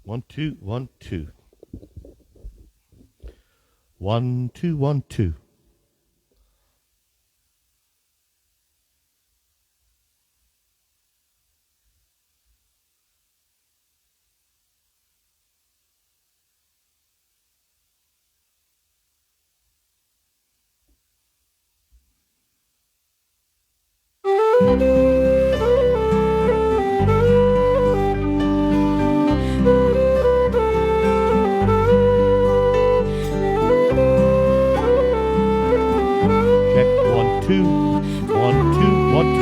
1 2 1 2 1 2 1 2. Check 1 2 1 2 1 2.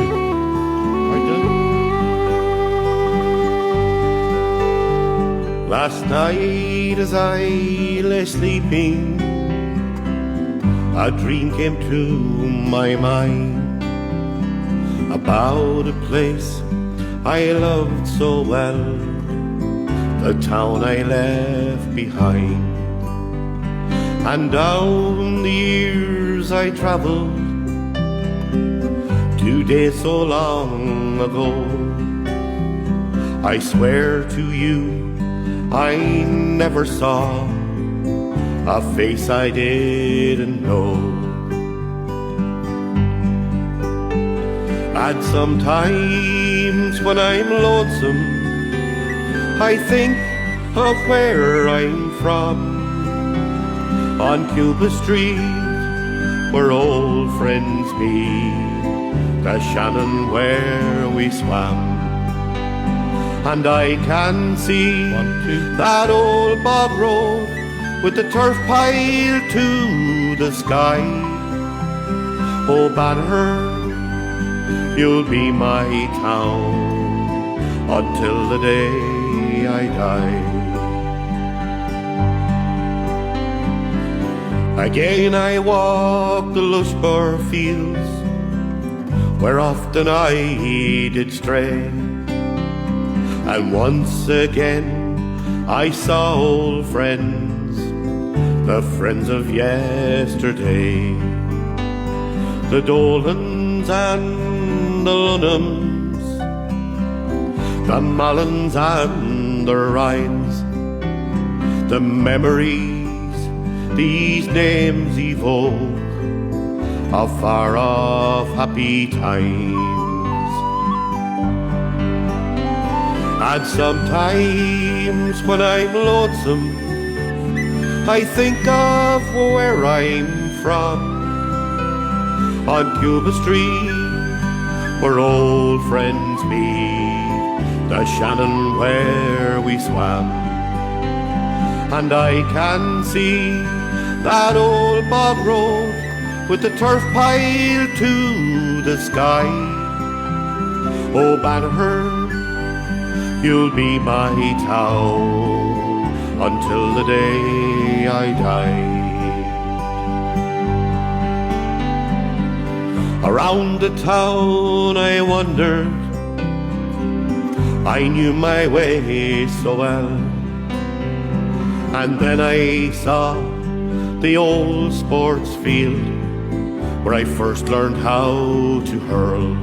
Right done. Last night as I lay sleeping, a dream came to my mind about a place I loved so well, the town I left behind. And down the years I traveled, today so long ago, I swear to you I never saw a face I didn't know. And sometimes when I'm lonesome, I think of where I'm from, on Cuba Street, where old friends meet, the Shannon where we swam. And I can see that old bog road with the turf pile to the sky. Oh, Banner, you'll be my town until the day I die. Again I walk the lush burr fields, where often I did stray. And once again I saw old friends, the friends of yesterday, the Dolans and the Lunhams, the Mallins and the Ryans. The memories these names evoke of far-off happy times. And sometimes when I'm lonesome, I think of where I'm from, on Cuba Street, where old friends meet, the Shannon where we swam. And I can see that old bog road with the turf pile to the sky. Oh, Banner, you'll be my town until the day I die. Around the town I wandered, I knew my way so well. And then I saw the old sports field, where I first learned how to hurl.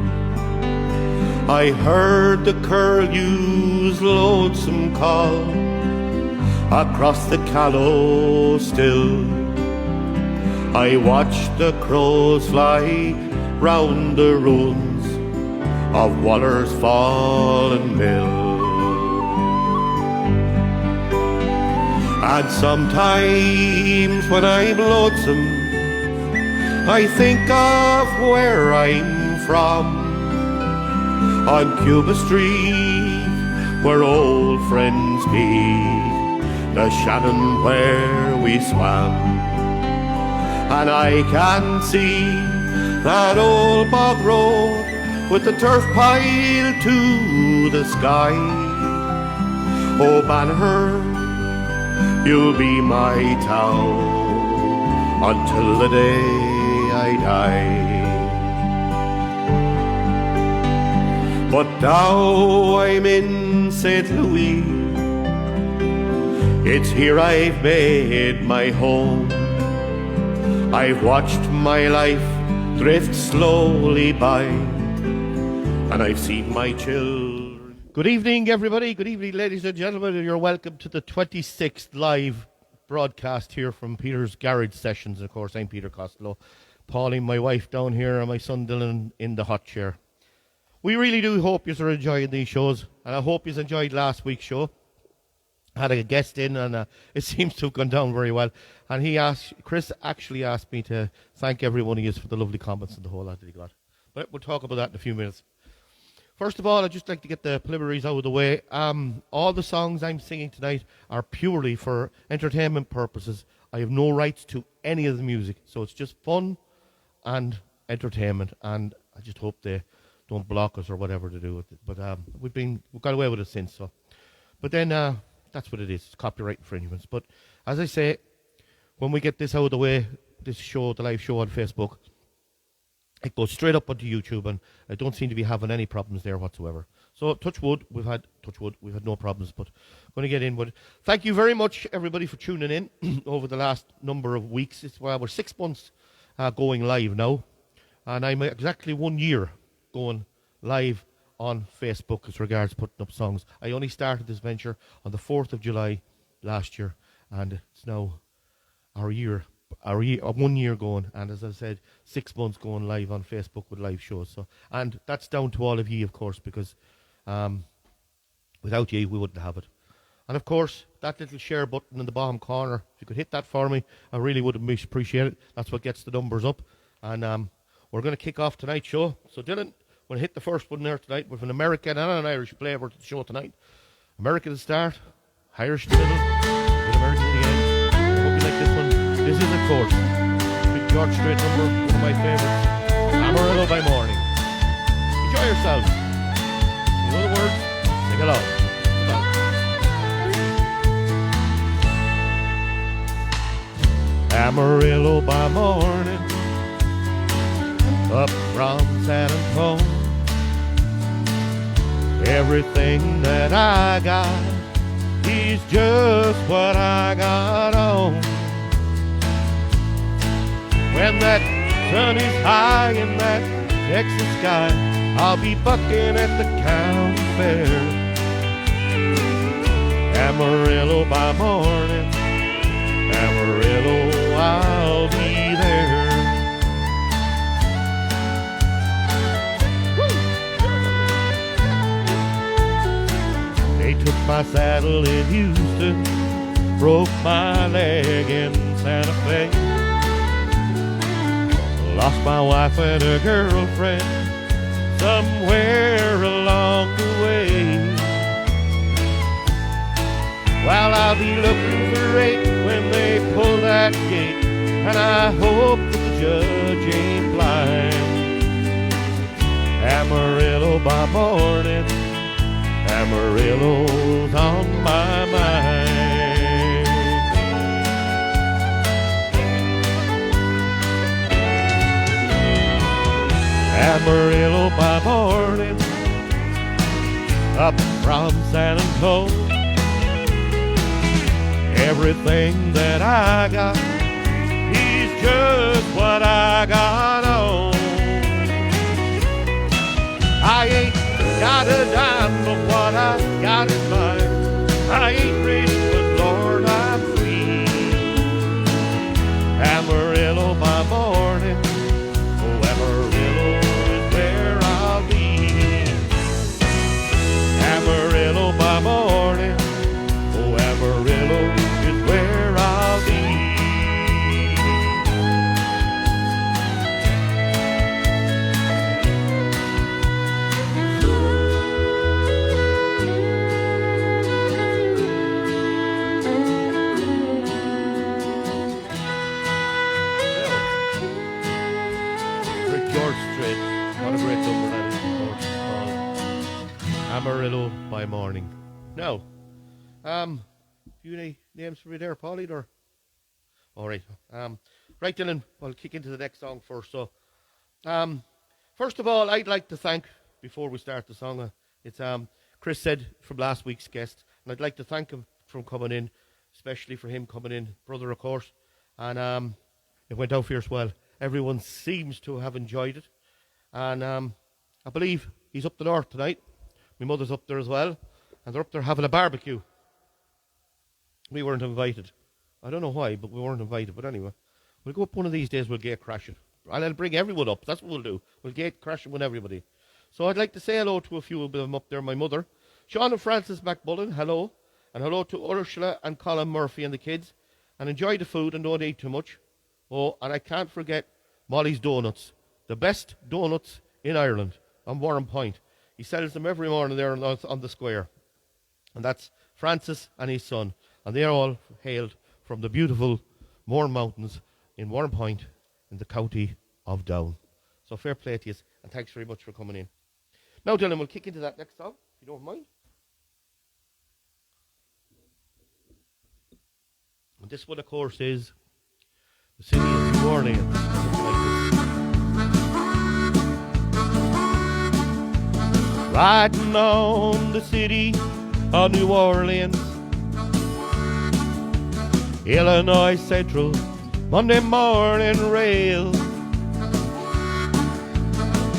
I heard the curlew's lonesome call across the Callow still. I watched the crows fly round the ruins of Waller's fallen mill. And sometimes when I'm lonesome, I think of where I'm from, on Cuba Street, where old friends meet, the Shannon where we swam. And I can see that old bog road with the turf pile to the sky. Oh, Banner, you'll be my town until the day I die. But now I'm in St. Louis, it's here I've made my home. I've watched my life drift slowly by, and I've seen my children Good evening, everybody. Good evening, ladies and gentlemen. And you're welcome to the 26th live broadcast here from Peter's Garage Sessions. Of course, I'm Peter Costello. Pauline, my wife, down here, and my son Dylan in the hot chair. We really do hope you're enjoying these shows, and I hope you enjoyed last week's show. I had a guest in, and it seems to have gone down very well. And Chris actually asked me to thank every one of you for the lovely comments and the whole lot that he got. But we'll talk about that in a few minutes. First of all, I'd just like to get the preliminaries out of the way. All the songs I'm singing tonight are purely for entertainment purposes. I have no rights to any of the music, so it's just fun and entertainment. And I just hope they don't block us or whatever to do with it. But we've got away with it since. So, but then that's what it is. It's copyright infringements. But as I say, when we get this out of the way, this show, the live show on Facebook, it goes straight up onto YouTube, and I don't seem to be having any problems there whatsoever. So, touch wood, we've had no problems, but going to get in with it. Thank you very much, everybody, for tuning in over the last number of weeks. We're 6 months going live now, and I'm exactly 1 year going live on Facebook as regards putting up songs. I only started this venture on the 4th of July last year, and it's now our 1 year going, and as I said, 6 months going live on Facebook with live shows. So, and that's down to all of you, of course, because without you, we wouldn't have it. And of course, that little share button in the bottom corner, if you could hit that for me, I really would appreciate it. That's what gets the numbers up. And we're going to kick off tonight's show. So Dylan, we'll hit the first one there tonight with an American and an Irish flavour to the show tonight. American to start, Irish in the middle, with American at the end. I hope you like this one. This is, of course, Big George Strait number, one of my favourites, Amarillo by Morning. Enjoy yourself. You know the words? Sing along. Amarillo by morning, up from San Antonio. Everything that I got is just what I got on. When that sun is high in that Texas sky, I'll be bucking at the county fair. Amarillo by morning, Amarillo, I'll be there. Woo! They took my saddle in Houston, broke my leg in Santa Fe. Lost my wife and a girlfriend somewhere along the way. Well, I'll be looking for eight when they pull that gate, and I hope that the judge ain't blind. Amarillo by morning, Amarillo's on my mind. Amarillo by morning, up from San Antonio. Everything that I got is just what I got on. I ain't got a dime, but what I got is mine. I ain't rich, but Lord, I'm free. Amarillo by morning, oh, Amarillo is where I'll be. Amarillo by morning, oh, Amarillo is where I'll be. George Street, what a great number that is, of course. Amarillo by morning. Now, you any names for me there, Pauline, or? All right. Right, Dylan, I'll kick into the next song first. So, first of all, I'd like to thank, before we start the song, it's Chris said from last week's guest, and I'd like to thank him for coming in, especially for him coming in, brother, of course, and it went out fierce well. Everyone seems to have enjoyed it, and I believe he's up the north tonight My mother's up there as well, and they're up there having a barbecue. We weren't invited. I don't know why, but we weren't invited. But anyway, we'll go up one of these days, we'll gate crash it. I'll bring everyone up, that's what we'll do. We'll gate crash it with everybody. So I'd like to say hello to a few of them up there, my mother. Sean and Francis McBullen, hello. And hello to Ursula and Colin Murphy and the kids. And enjoy the food and don't eat too much. Oh, and I can't forget Molly's Donuts. The best donuts in Ireland on Warren Point. He sells them every morning there on the square. And that's Francis and his son. And they're all hailed from the beautiful Mourne Mountains in Warren Point in the county of Down. So fair play to you, and thanks very much for coming in. Now, Dylan, we'll kick into that next song, if you don't mind. And this one, of course, is the city of New Orleans. Riding on the city of New Orleans, Illinois Central, Monday morning rail.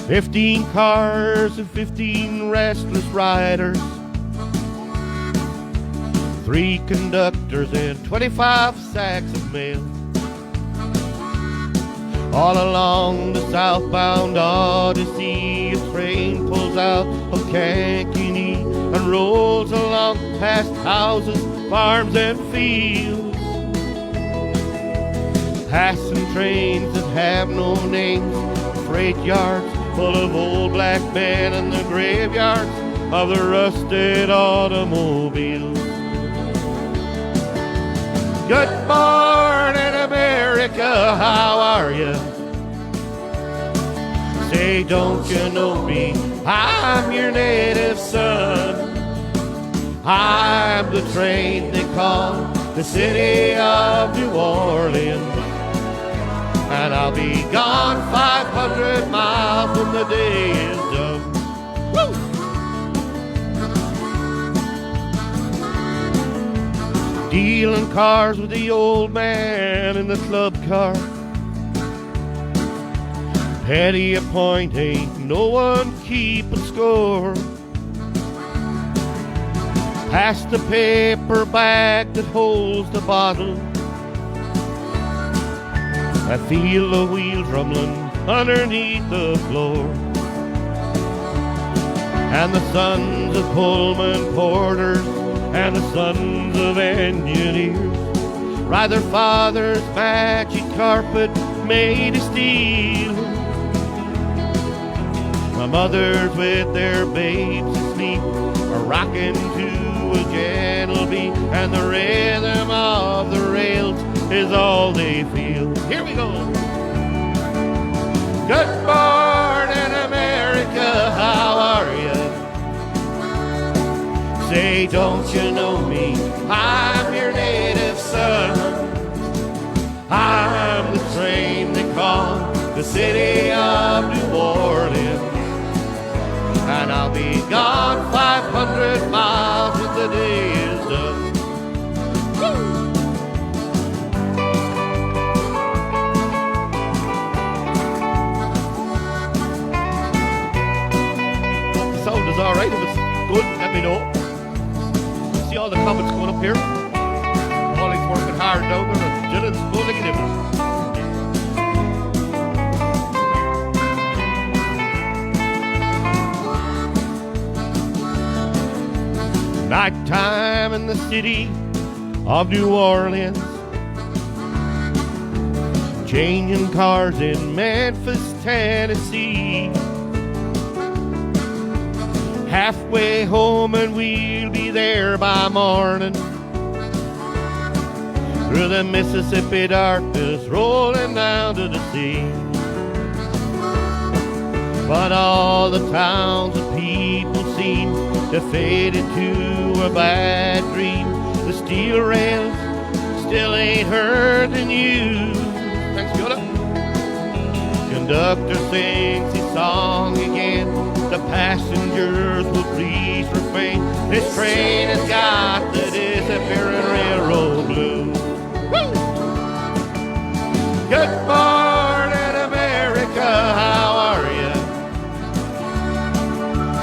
15 cars and 15 restless riders, 3 conductors and 25 sacks of mail. All along the southbound Odyssey, a train pulls out of Kankakee and rolls along past houses, farms and fields. Passing trains that have no names, freight yards full of old black men, and the graveyards of the rusted automobiles. Good morning, America, how are you? Say, don't you know me? I'm your native son. I'm the train they call the city of New Orleans. And I'll be gone 500 miles when the day is done. Woo! Dealing cars with the old man in the club car. Petty a point, ain't no one keeping score. Pass the paper bag that holds the bottle. I feel the wheels rumbling underneath the floor. And the sons of Pullman porters and the sons of engineers ride their father's magic carpet made of steel. My mothers with their babes asleep are rocking to a gentle beat, and the rhythm of the rails is all they feel. Here we go. Good morning, America, how are you? Say, don't you know me? I'm your native son. I'm the train they call the city of New Orleans. And I'll be gone 500 miles when the day is done. Sound is alright. If it's good, let me know. See all the comments going up here. Paulie's working hard down there, and Dylan's pulling it in. Nighttime in the city of New Orleans, changing cars in Memphis, Tennessee. Halfway home and we'll be there by morning. Through the Mississippi darkness, rolling down to the sea. But all the towns and people seem to fade into a bad dream. The steel rails still ain't heard the news. Thanks, Yoda. Conductor sings his song again. The passengers will please refrain. This train has got the disappearing railroad blues. Woo! Good morning, America, how are you?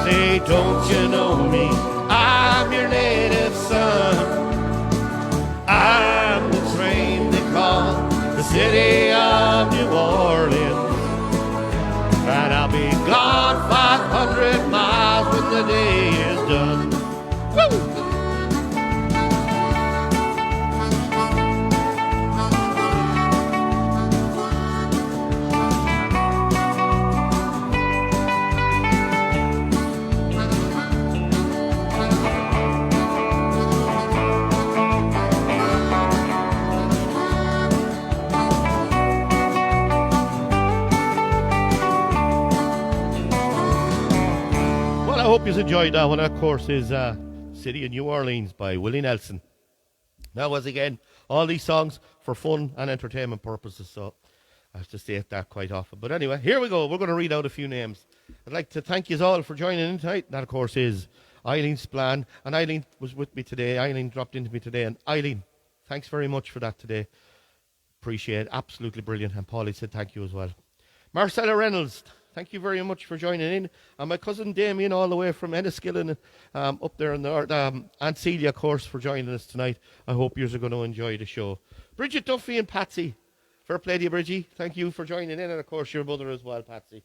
Say, don't you know I hope you enjoyed that one. Of course, is City of New Orleans by Willie Nelson. That was, again, all these songs for fun and entertainment purposes, so I have to state that quite often. But anyway, here we go. We're going to read out a few names. I'd like to thank you all for joining in tonight. That, of course, is Eileen Splan. And Eileen was with me today. Eileen dropped into me today. And Eileen, thanks very much for that today. Appreciate it. Absolutely brilliant. And Paulie said thank you as well. Marcella Reynolds, thank you very much for joining in. And my cousin Damien, all the way from Enniskillen, up there in the north. Aunt Celia, of course, for joining us tonight. I hope you're going to enjoy the show. Bridget Duffy and Patsy, fair play to you, Bridgie. Thank you for joining in. And, of course, your mother as well, Patsy.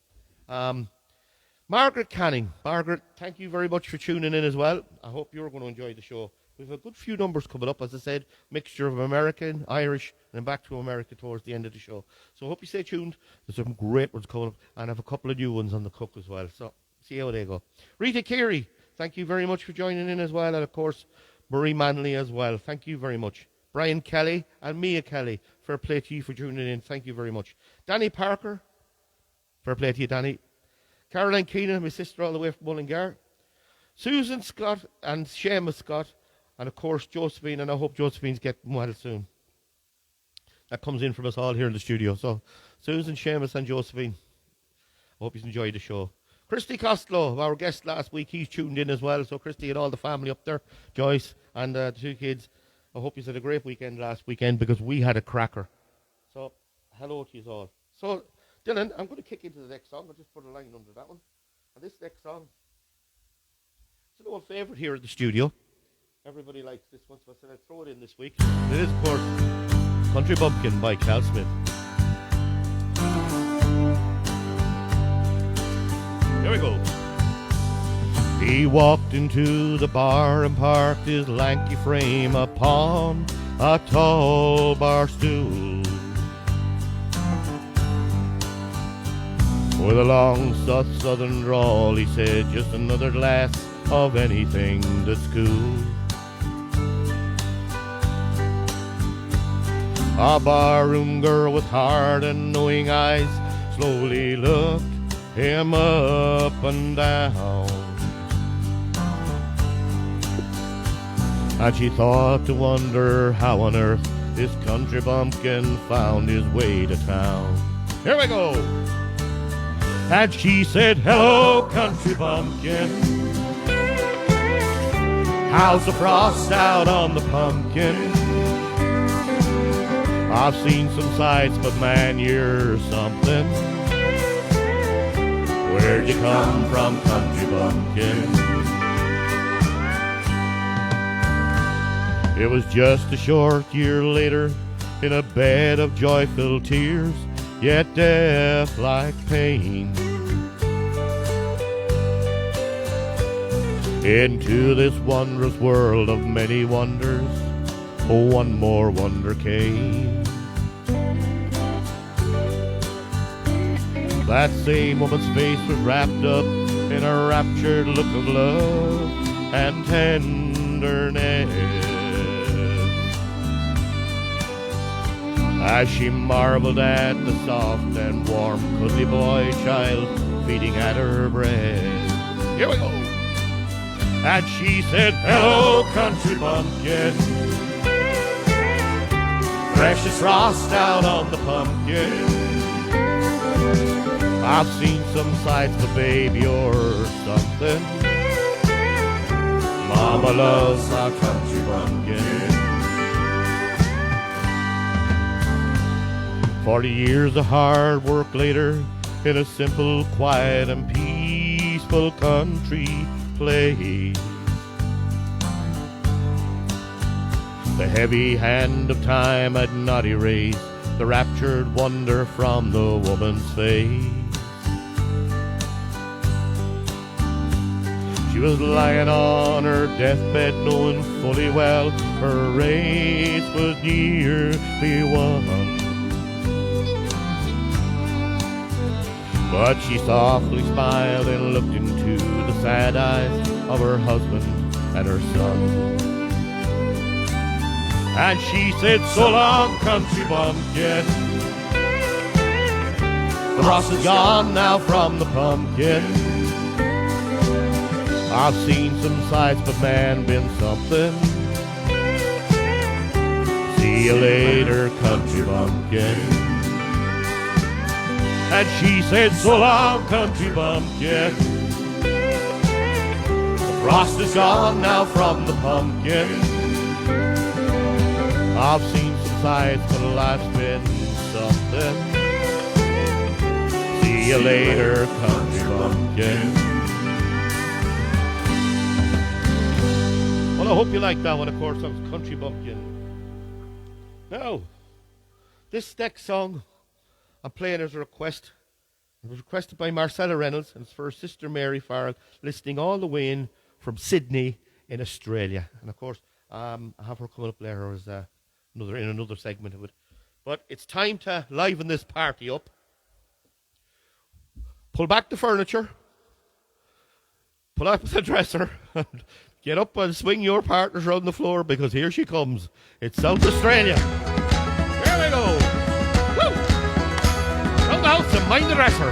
Margaret Canning. Margaret, thank you very much for tuning in as well. I hope you're going to enjoy the show. We have a good few numbers coming up, as I said, mixture of American, Irish, and then back to America towards the end of the show. So I hope you stay tuned. There's some great ones coming up, and I have a couple of new ones on the cook as well. So see how they go. Rita Carey, thank you very much for joining in as well. And, of course, Marie Manley as well. Thank you very much. Brian Kelly and Mia Kelly, fair play to you for tuning in. Thank you very much. Danny Parker, fair play to you, Danny. Caroline Keenan, my sister all the way from Mullingar. Susan Scott and Seamus Scott. And, of course, Josephine, and I hope Josephine's getting well soon. That comes in from us all here in the studio. So, Susan, Seamus, and Josephine, I hope you enjoyed the show. Christy Costello, our guest last week, he's tuned in as well. So, Christy and all the family up there, Joyce and the two kids, I hope you had a great weekend last weekend because we had a cracker. So, hello to you all. So, Dylan, I'm going to kick into the next song. I'll just put a line under that one. And this next song, it's an old favourite here at the studio. Everybody likes this one, so I said I'd throw it in this week. It is, of course, Country Bumpkin by Cal Smith. Here we go. He walked into the bar and parked his lanky frame upon a tall bar stool. With a long southern drawl, he said, just another glass of anything that's cool. A barroom girl with hard and knowing eyes slowly looked him up and down. And she thought to wonder how on earth this country bumpkin found his way to town. Here we go! And she said, hello, country bumpkin. How's the frost out on the pumpkin? I've seen some sights, but man, you're something. Where'd you come from, country bumpkin? It was just a short year later, in a bed of joy-filled tears, yet death like pain. Into this wondrous world of many wonders, one more wonder came. That same woman's face was wrapped up in a raptured look of love and tenderness, as she marveled at the soft and warm cuddly boy child feeding at her breast. Here we go! And she said, hello, country bumpkin. Precious frost out on the pumpkin. I've seen some sights, but baby, you're something. Mama loves our country bumpkin. 40 years of hard work later, in a simple, quiet, and peaceful country place, the heavy hand of time had not erased the raptured wonder from the woman's face. She was lying on her deathbed, knowing fully well her race was nearly won. But she softly smiled and looked into the sad eyes of her husband and her son. And she said, "So long, country bumpkin. The frost is gone now from the pumpkin. I've seen some sights, but man, been something. See you later, country bumpkin." And she said, "So long, country bumpkin. The frost is gone now from the pumpkin. I've seen some sights, but life's been something. See you later, country bumpkin." Well, I hope you like that one. Of course, that was Country Bumpkin. Now, this next song I'm playing as a request. It was requested by Marcella Reynolds, and it's for her sister Mary Farrell, listening all the way in from Sydney in Australia. And of course, I have her coming up later as another segment of it. But it's time to liven this party up. Pull back the furniture. Pull up the dresser. Get up and swing your partners around the floor, because here she comes. It's South Australia. Here we go. Woo! Round the house and mind the dresser.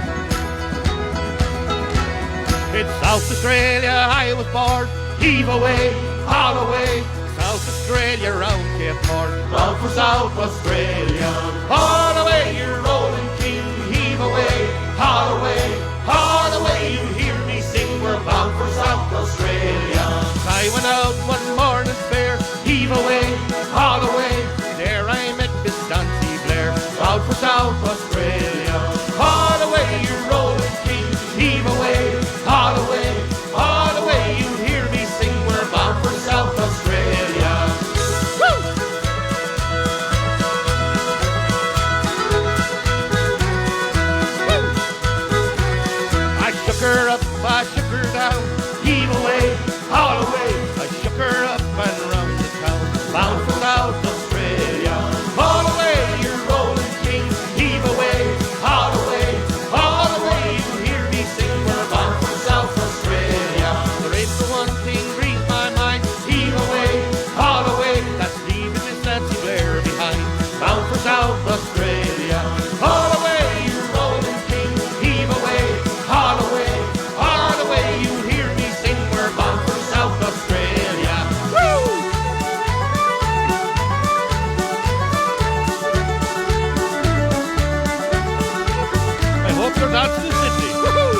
It's South Australia, I was born. Heave away, haul away. South Australia, round Cape Horn. Bound for South Australia. Haul away, you're rolling king. Heave away, haul away. Haul away, you hear me sing. We're bound for South Australia. I went out one morning fair. Heave away, haul away. There I met Miss Nancy Blair. Bound for South Australia. Haul away, you rolling king. Heave away, haul away. Haul away, you hear me sing. We're bound for South Australia. Woo! Woo! I shook her up, I shook her down. Heave away, haul away. I shook her up and round the town. Bound for South Australia. Haul away, you're rolling king. Heave away, haul away. Haul away, you hear me sing. We're bound for South Australia. There ain't the one thing grieves my mind. Heave away, haul away. That's leaving Miss Nancy Blair behind. Bound for South Australia. Haul away, you're rolling king. Heave away, haul away. Haul away, you hear me sing. We're bound for South Australia. Woo! I hope you're dancing in Sydney. Woo-hoo!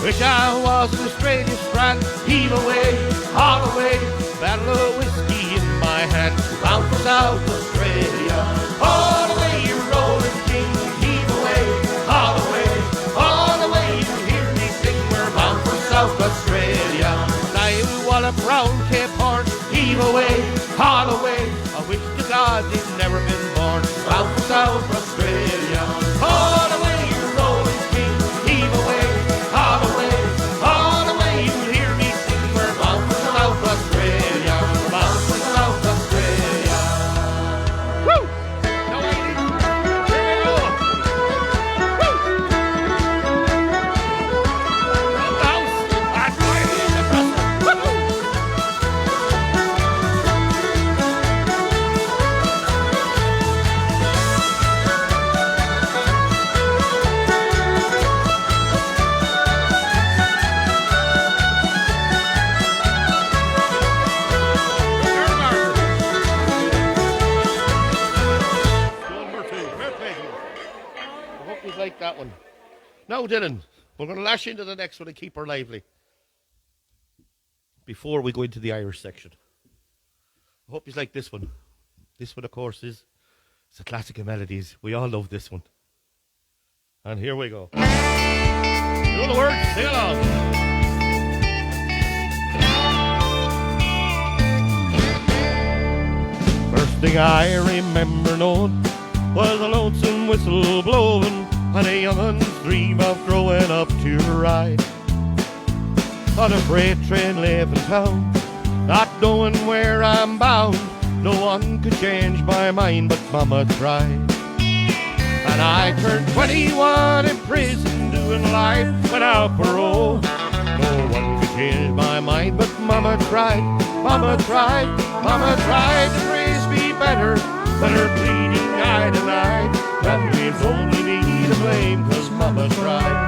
Wish I was in Australia's strand. Heave away, haul away. Battle of whiskey in my hand. Bound for South Australia. Haul away, you rolling king. Heave away, haul away. Haul away, you hear me sing. We're bound for South Australia. I will wallop round Cape Horn. Heave away, haul away. I wish to God he'd never been born. Bound for South Australia. Haul away, you rolling king. Heave away, haul away. Haul away, you hear me sing. We're bound for South Australia. Bound for South Australia. Woo! No, ladies. Here we go. Woo! Round the house. That's right. The dresser. Woo-hoo! I hope you like that one. Now, Dylan, we're going to lash into the next one and keep her lively before we go into the Irish section. I hope you like this one. This one, of course, it's a classic of melodies. We all love this one. And here we go. You know the words, sing along. First thing I remember knowing was a lonesome whistle blowing, and a young'un's dream of growing up to ride on a freight train leaving town, not knowing where I'm bound. No one could change my mind, but Mama tried. And I turned 21 in prison, doing life without parole. No one could change my mind, but Mama tried. Mama tried, Mama tried to raise me better than her pleading eye denied. That leaves only me to blame, 'cause Mama tried.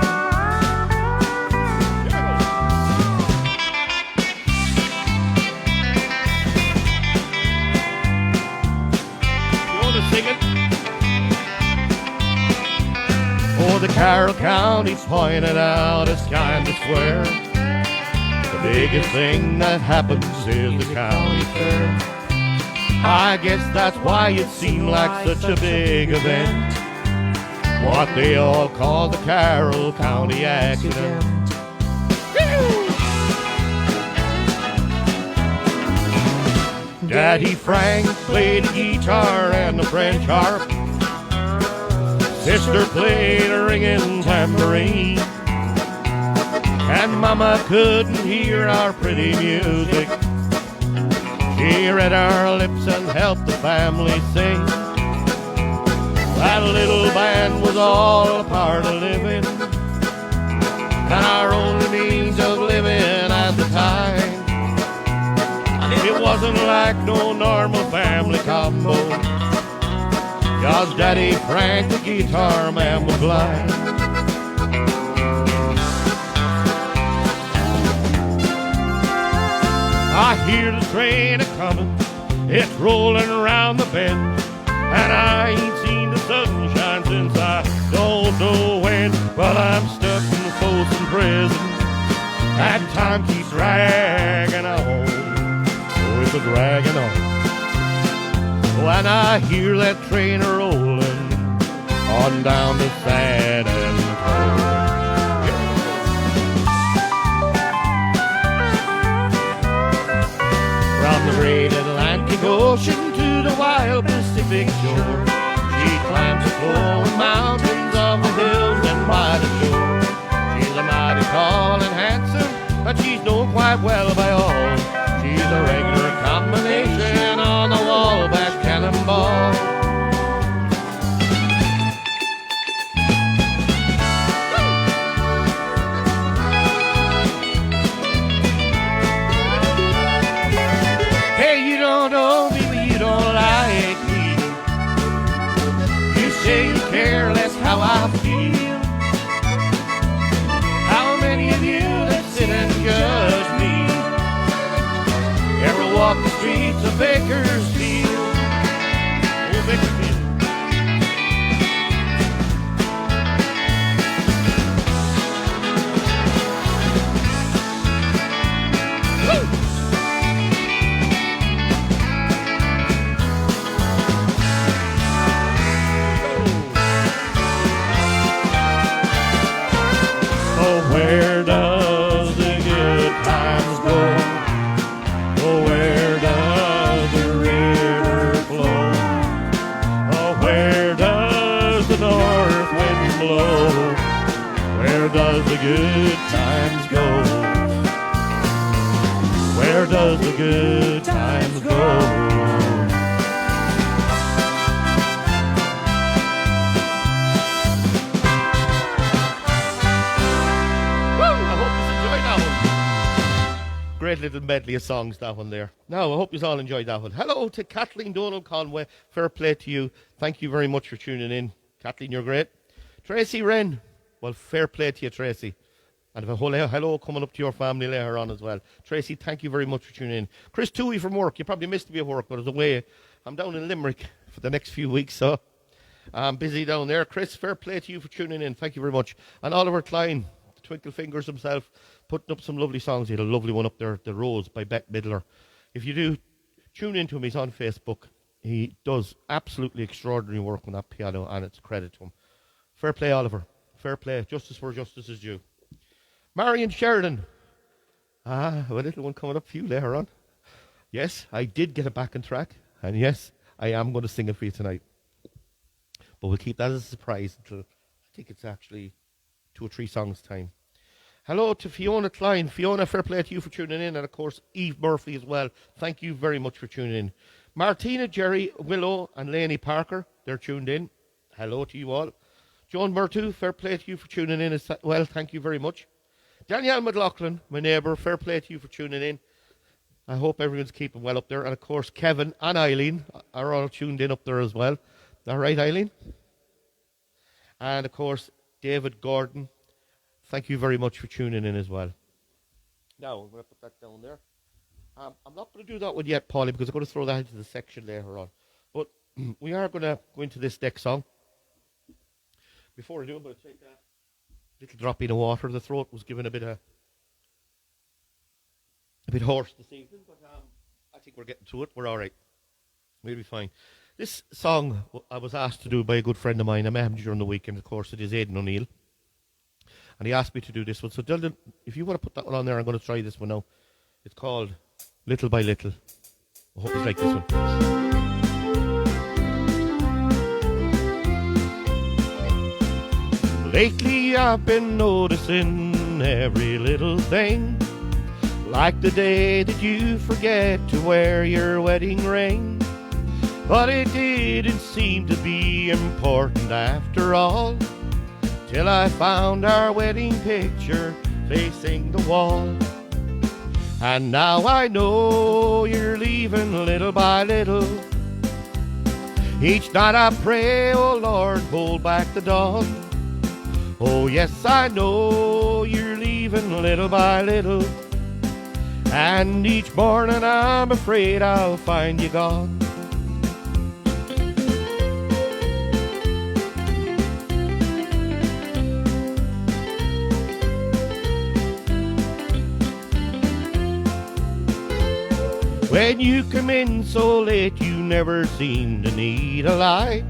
Singing. Oh, the Carroll County pointed out as kind of square. The biggest thing that happens is the county fair. I guess that's why it seemed like such a big event, what they all call the Carroll County accident. Daddy Frank played the guitar and the French harp. Sister played a ringing tambourine. And Mama couldn't hear our pretty music. She read our lips and helped the family sing. That little band was all a part of living, and our only means of living at the time. It wasn't like no normal family combo, 'cause Daddy Frank, the guitar man, was blind. I hear the train a-comin', it's rolling around the bend, and I ain't seen the sunshine since I don't know when. But I'm stuck in Folsom Prison, that time keeps dragging on. It's a dragging on. When I hear that train a-rolling on down to San Antonio. From the great Atlantic Ocean to the wild Pacific shore, she climbs the flowing mountains of the hills and by the shore. She's a mighty tall and handsome, but she's known quite well by all. She's a regular combination on the Wabash Cannonball. Hey, you don't know me, but you don't like me. You say you care less how I feel. How many of you that sit and judge me ever walk the streets of Bakersfield? Oh, Bakersfield. Oh, where does the good times go? Oh, where does the river flow? Oh, where does the north wind blow? Where does the good times go? Where does the good times go? Great little medley of songs, that one there. Now, I hope you all enjoyed that one. Hello to Kathleen Donald Conway. Fair play to you. Thank you very much for tuning in. Kathleen, you're great. Tracy Wren. Well, fair play to you, Tracy. And a whole hello coming up to your family later on as well. Tracy, thank you very much for tuning in. Chris Toohey from work. You probably missed me at work, but I was away. I'm down in Limerick for the next few weeks, so I'm busy down there. Chris, fair play to you for tuning in. Thank you very much. And Oliver Klein, Twinkle Fingers himself, putting up some lovely songs. He had a lovely one up there, The Rose by Bette Midler. If you do, tune into him. He's on Facebook. He does absolutely extraordinary work on that piano, and it's a credit to him. Fair play, Oliver. Fair play. Justice where justice is due. Marion Sheridan. A little one coming up for you later on. Yes, I did get it back on track. And yes, I am going to sing it for you tonight. But we'll keep that as a surprise until I think it's actually 2 or 3 songs' time. Hello to Fiona Klein. Fiona, fair play to you for tuning in. And, of course, Eve Murphy as well. Thank you very much for tuning in. Martina, Jerry, Willow, and Lainey Parker, they're tuned in. Hello to you all. Joan Murtu, fair play to you for tuning in as well. Thank you very much. Danielle McLaughlin, my neighbour, fair play to you for tuning in. I hope everyone's keeping well up there. And, of course, Kevin and Eileen are all tuned in up there as well. All right, Eileen? And, of course, David Gordon, thank you very much for tuning in as well. Now, I'm going to put that down there. I'm not going to do that one yet, Paulie, because I'm going to throw that into the section later on. But we are going to go into this next song. Before I do, I'm going to take a little drop in of water. The throat was given a bit hoarse this evening, but I think we're getting through it. We're all right. We'll be fine. This song I was asked to do by a good friend of mine. I met him during the weekend, of course. It is Aidan O'Neill. And he asked me to do this one. So, Dylan, if you want to put that one on there, I'm going to try this one now. It's called Little by Little. I hope you like this one. Lately I've been noticing every little thing, like the day that you forget to wear your wedding ring. But it didn't seem to be important after all, till I found our wedding picture facing the wall. And now I know you're leaving little by little. Each night I pray, oh Lord, hold back the dawn. Oh yes, I know you're leaving little by little. And each morning I'm afraid I'll find you gone. When you come in so late, you never seem to need a light.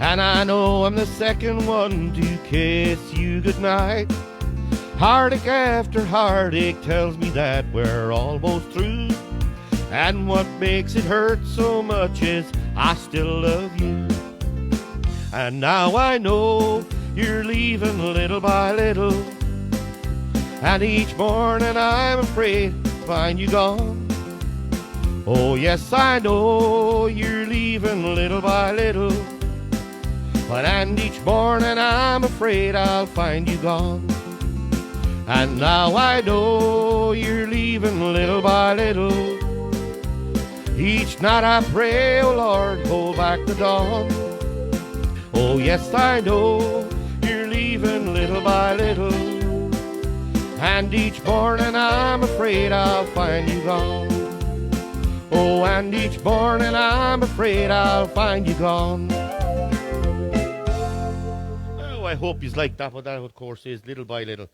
And I know I'm the second one to kiss you goodnight. Heartache after heartache tells me that we're almost through. And what makes it hurt so much is I still love you. And now I know you're leaving little by little. And each morning I'm afraid to find you gone. Oh yes, I know you're leaving little by little. And each morning I'm afraid I'll find you gone. And now I know you're leaving little by little. Each night I pray, oh Lord, hold back the dawn. Oh yes, I know you're leaving little by little. And each morning I'm afraid I'll find you gone. Oh, and each morning I'm afraid I'll find you gone. Oh, I hope you like that, but that, of course, is Little by Little.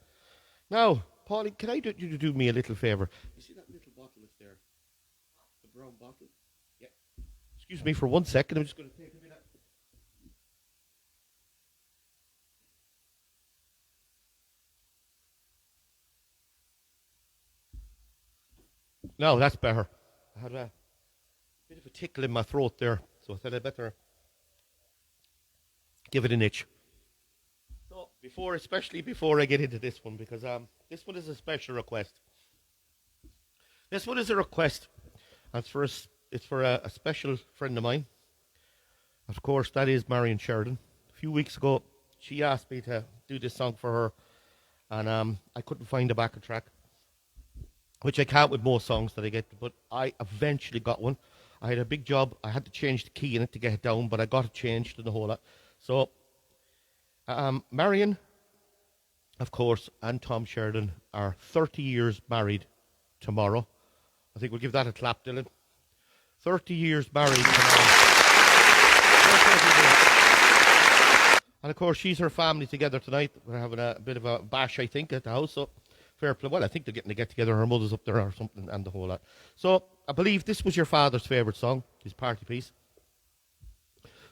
Now, Paulie, can I do you to do me a little favour? You see that little bottle that's there? The brown bottle? Yeah. Excuse me for 1 second. I'm just going to take a minute. No, that's better. I had a bit of a tickle in my throat there, so I thought I'd better give it an itch. So, especially before I get into this one, because this one is a special request. This one is a request. It's for a special friend of mine. Of course, that is Marion Sheridan. A few weeks ago, she asked me to do this song for her, and I couldn't find a backup track, which I can't with most songs that I get, but I eventually got one. I had a big job. I had to change the key in it to get it down, but I got it changed and the whole lot. So, Marion, of course, and Tom Sheridan are 30 years married tomorrow. I think we'll give that a clap, Dylan. 30 years married tomorrow. And, of course, she's her family together tonight. We're having a bit of a bash, I think, at the house, so... fair play. Well, I think they're getting to get together. Her mother's up there or something, and the whole lot. So, I believe this was your father's favourite song, his party piece.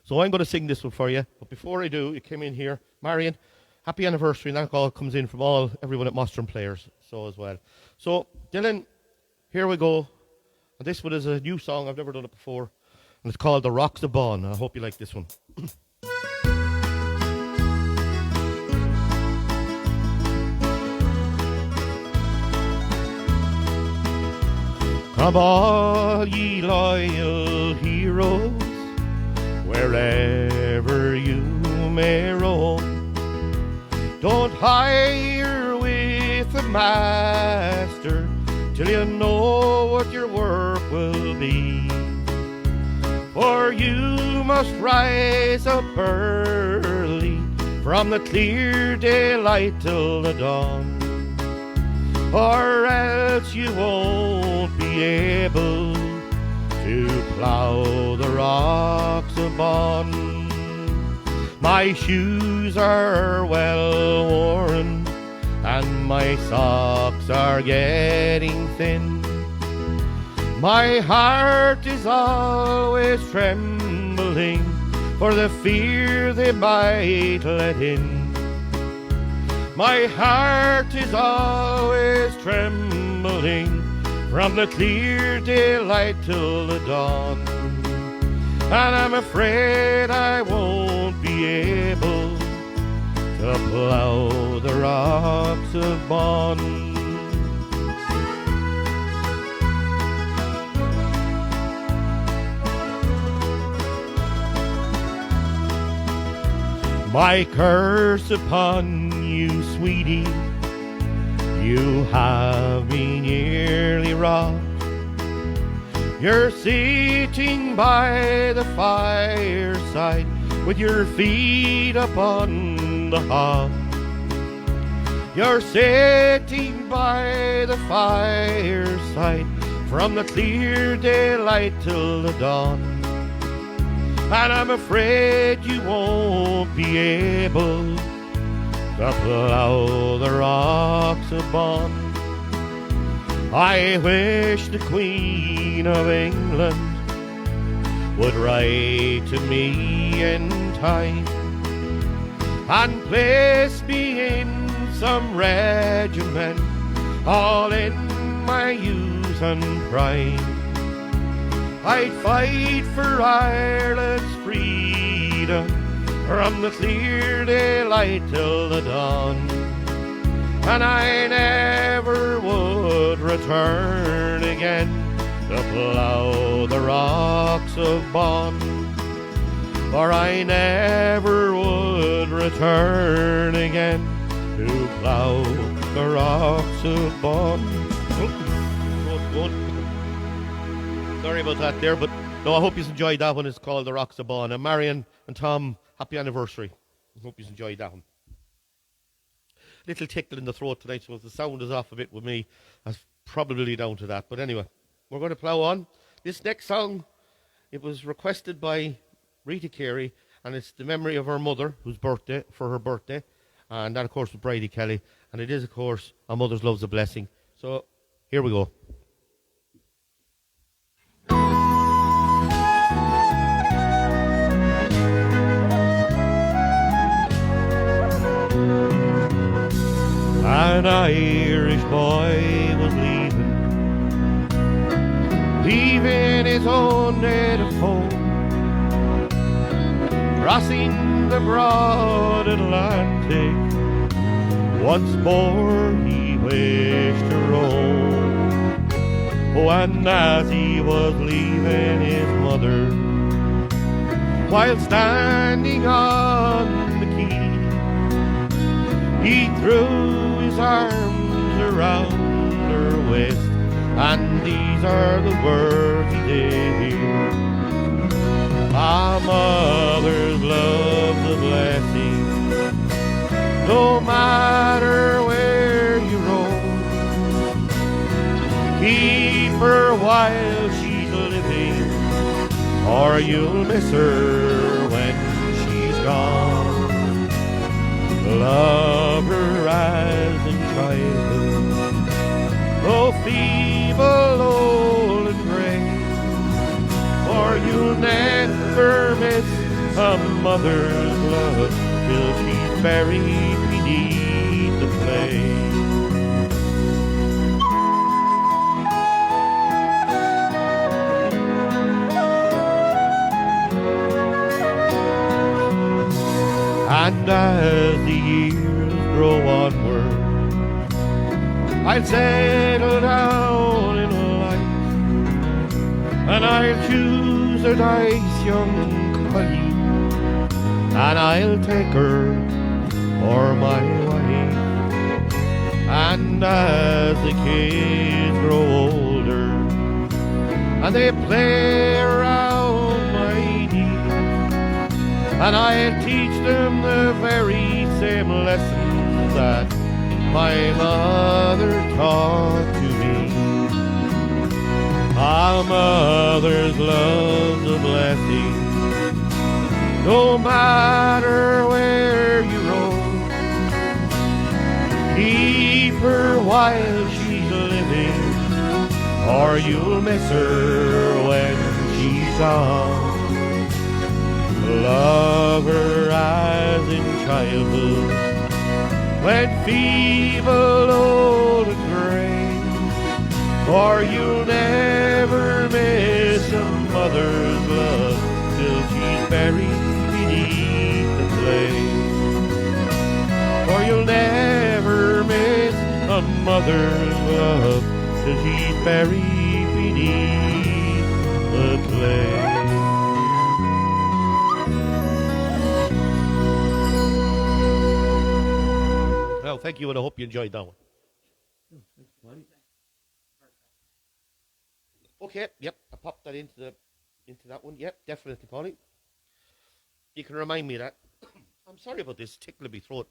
So, I'm going to sing this one for you. But before I do, you came in here. Marion, happy anniversary. And that all comes in from everyone at Mostram Players, so as well. So, Dylan, here we go. And this one is a new song. I've never done it before. And it's called The Rockstar Ball. And I hope you like this one. Come all ye loyal heroes, wherever you may roam. Don't hire with a master till you know what your work will be. For you must rise up early from the clear daylight till the dawn, or else you won't be able to plow the rocks of Bon. My shoes are well worn and my socks are getting thin. My heart is always trembling for the fear they might let in. My heart is always trembling from the clear daylight till the dawn, and I'm afraid I won't be able to plow the rocks of Bon. My curse upon you, sweetie, you have me nearly robbed. You're sitting by the fireside with your feet upon the hob. You're sitting by the fireside from the clear daylight till the dawn, and I'm afraid you won't be able to plow the rocks of Bon. I wish the Queen of England would write to me in time and place me in some regiment, all in my youth and prime. I'd fight for Ireland's freedom from the clear daylight till the dawn, and I never would return again to plow the rocks of Bon, for I never would return again to plow the rocks of Bon. Sorry about that there, but no, I hope you enjoyed that one. It's called The Rocks of Bon. And Marion and Tom, happy anniversary. I hope you enjoyed that one. Little tickle in the throat tonight, so if the sound is off a bit with me, that's probably down to that. But anyway, we're going to plough on. This next song, it was requested by Rita Carey, and it's the memory of her mother, for her birthday, and that, of course, was Bridie Kelly. And it is, of course, A Mother's Love's a Blessing. So, here we go. An Irish boy was leaving his own native home, crossing the broad Atlantic. Once more he wished to roam. Oh, and as he was leaving his mother, while standing on the quay, he threw his arms around her waist, and these are the words he did hear. A mother's love's a blessing, no matter where you roam. Keep her while she's living, or you'll miss her when she's gone. Love her as in childhood, oh feeble, old and grey, for you'll never miss a mother's love till she's buried beneath the clay. And as the years grow onward, I'll settle down in life I'll choose a nice young collie, and I'll take her for my wife. And as the kids grow older and they play around my knee, and I'll teach them the very same lessons that my mother taught to me. Our mother's love's a blessing, no matter where you roam. Keep her while she's living, or you'll miss her when she's gone. Love her as in childhood, when feeble, old and gray, for you'll never miss a mother's love till she's buried beneath the clay. For you'll never miss a mother's love till she's buried beneath the clay. Well, thank you, and I hope you enjoyed that one. Okay, yep, I popped that into that one. Yep, definitely, Polly. You can remind me of that. I'm sorry about this tickle in my throat.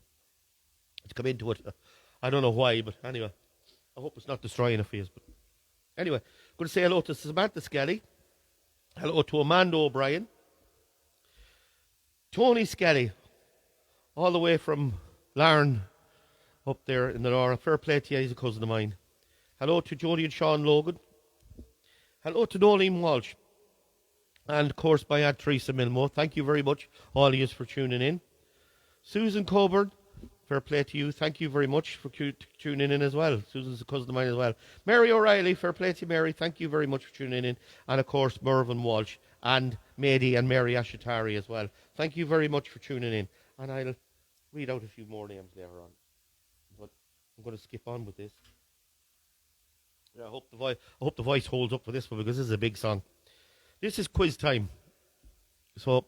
It's come into it. I don't know why, but anyway, I hope it's not destroying a face. But anyway, I'm going to say hello to Samantha Skelly. Hello to Amanda O'Brien. Tony Skelly, all the way from Larne, up there in the north. Fair play to you, he's a cousin of mine. Hello to Jody and Sean Logan. Hello to Nolene Walsh. And, of course, my Aunt Teresa Milmo. Thank you very much, all of you, for tuning in. Susan Coburn, fair play to you. Thank you very much for tuning in as well. Susan's a cousin of mine as well. Mary O'Reilly, fair play to you, Mary. Thank you very much for tuning in. And, of course, Mervyn Walsh and Mady and Mary Ashatari as well. Thank you very much for tuning in. And I'll read out a few more names later on. But I'm going to skip on with this. Yeah, I hope the voice holds up for this one, because this is a big song. This is quiz time. So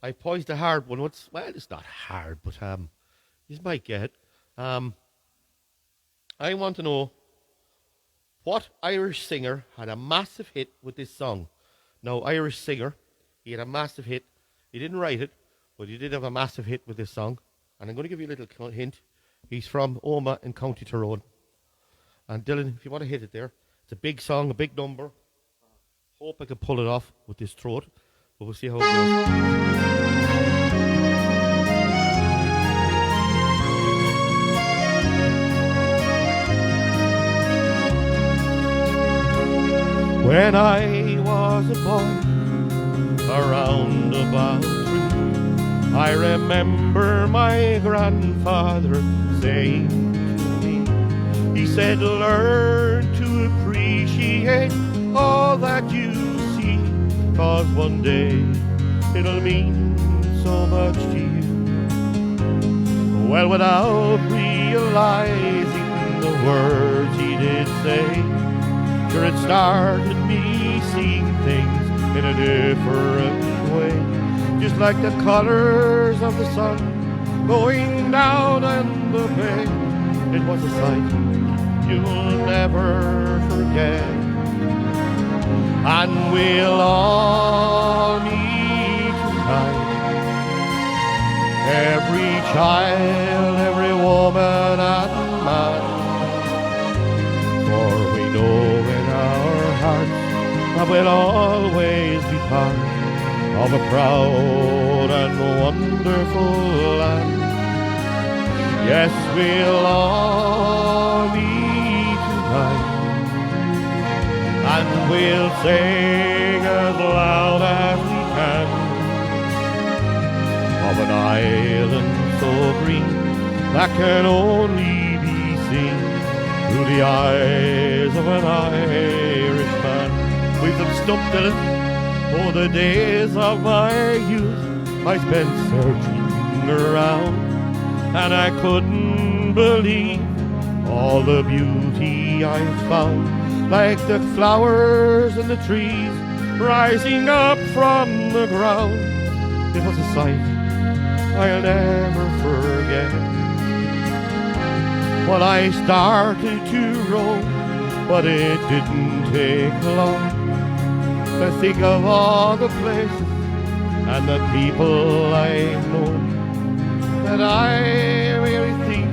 I poised a hard one. Well, it's not hard, but you might get it. I want to know what Irish singer had a massive hit with this song. Now, Irish singer, he had a massive hit. He didn't write it, but he did have a massive hit with this song. And I'm going to give you a little hint. He's from Omagh in County Tyrone. And Dylan, if you want to hit it there, it's a big song, a big number. Hope I can pull it off with this throat, but we'll see how it goes. When I was a boy, around about 3, I remember my grandfather saying to me, he said, learn to appreciate all that you see, 'cause one day it'll mean so much to you. Well, without realizing the words he did say, sure it started me seeing things in a different way. Just like the colors of the sun going down on the bay, it was a sight you'll never forget. And we'll all meet tonight, every child, every woman and man, for we know in our hearts that we'll always be part of a proud and wonderful land. Yes, we'll all meet tonight, and we'll sing as loud as we can, of an island so green that can only be seen through the eyes of an Irishman. We've them stumped, Dylan. Oh, the days of my youth I spent searching around, and I couldn't believe all the beauty I found. Like the flowers and the trees rising up from the ground. It was a sight I'll never forget. Well, I started to roam, but it didn't take long to think of all the places and the people I've known. That I really think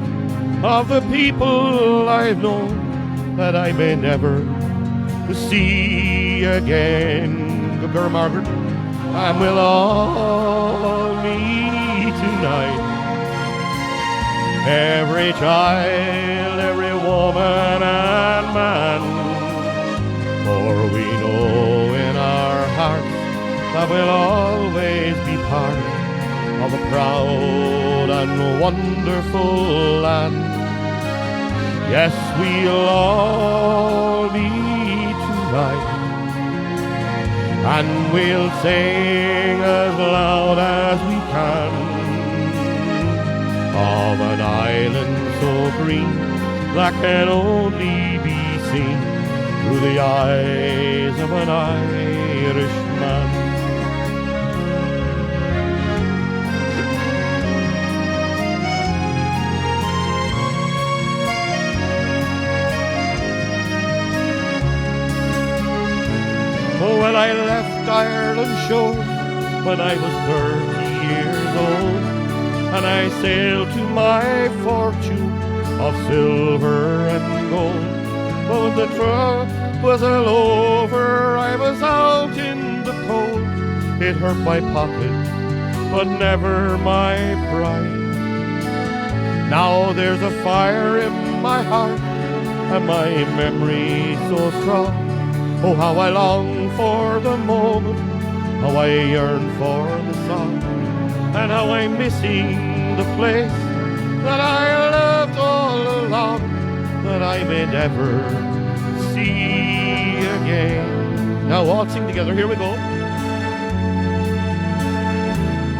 of the people I've known that I may never see again. Good girl, Margaret. And we'll all meet tonight. Every child, every woman and man. For we know in our hearts that we'll always be part of a proud and wonderful land. Yes, we'll all meet tonight, and we'll sing as loud as we can of an island so green that can only be seen through the eyes of an Irishman. Oh, well, I left Ireland shore when I was 30 years old, and I sailed to my fortune of silver and gold. But when the trip was all over, I was out in the cold. It hurt my pocket, but never my pride. Now there's a fire in my heart, and my memory so strong. Oh, how I long for the moment, how I yearn for the song, and how I'm missing the place that I loved all along, that I may never see again. Now all sing together, here we go.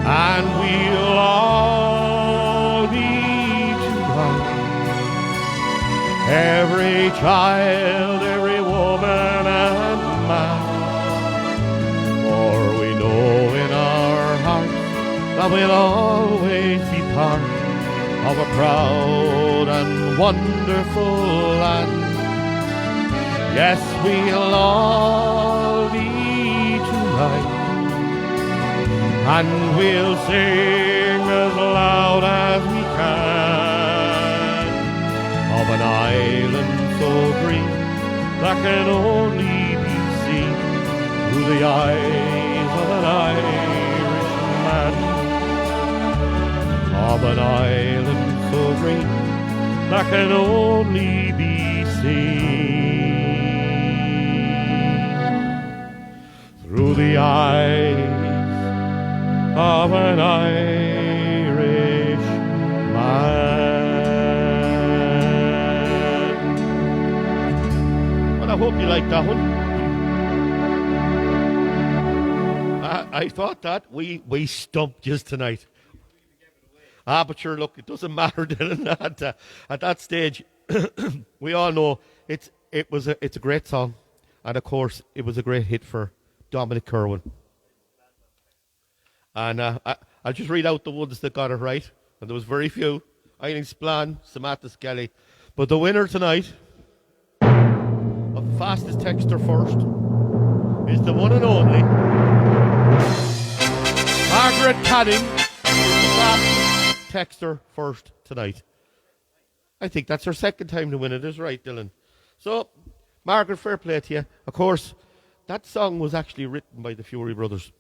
And we'll all be tonight. Every child, every woman and man. For we know in our hearts that we'll always be part of a proud and wonderful land. Yes, we'll all be tonight, and we'll sing as loud as we can of an island so green that can only be seen through the eyes of an Irishman. Of an island so green that can only be seen through the eyes of an Irishman. Well, I hope you like that one. I thought that we stumped just tonight. But sure, look, it doesn't matter then. At that stage, we all know it's a great song, and of course, it was a great hit for Dominic Kerwin. And I'll just read out the ones that got it right, and there was very few. Eileen Splan, Samantha Skelly, but the winner tonight of fastest texter first is the one and only Margaret Canning. Texter first tonight. I think that's her second time to win it, is right, Dylan. So, Margaret, fair play to you. Of course, that song was actually written by the Fury Brothers.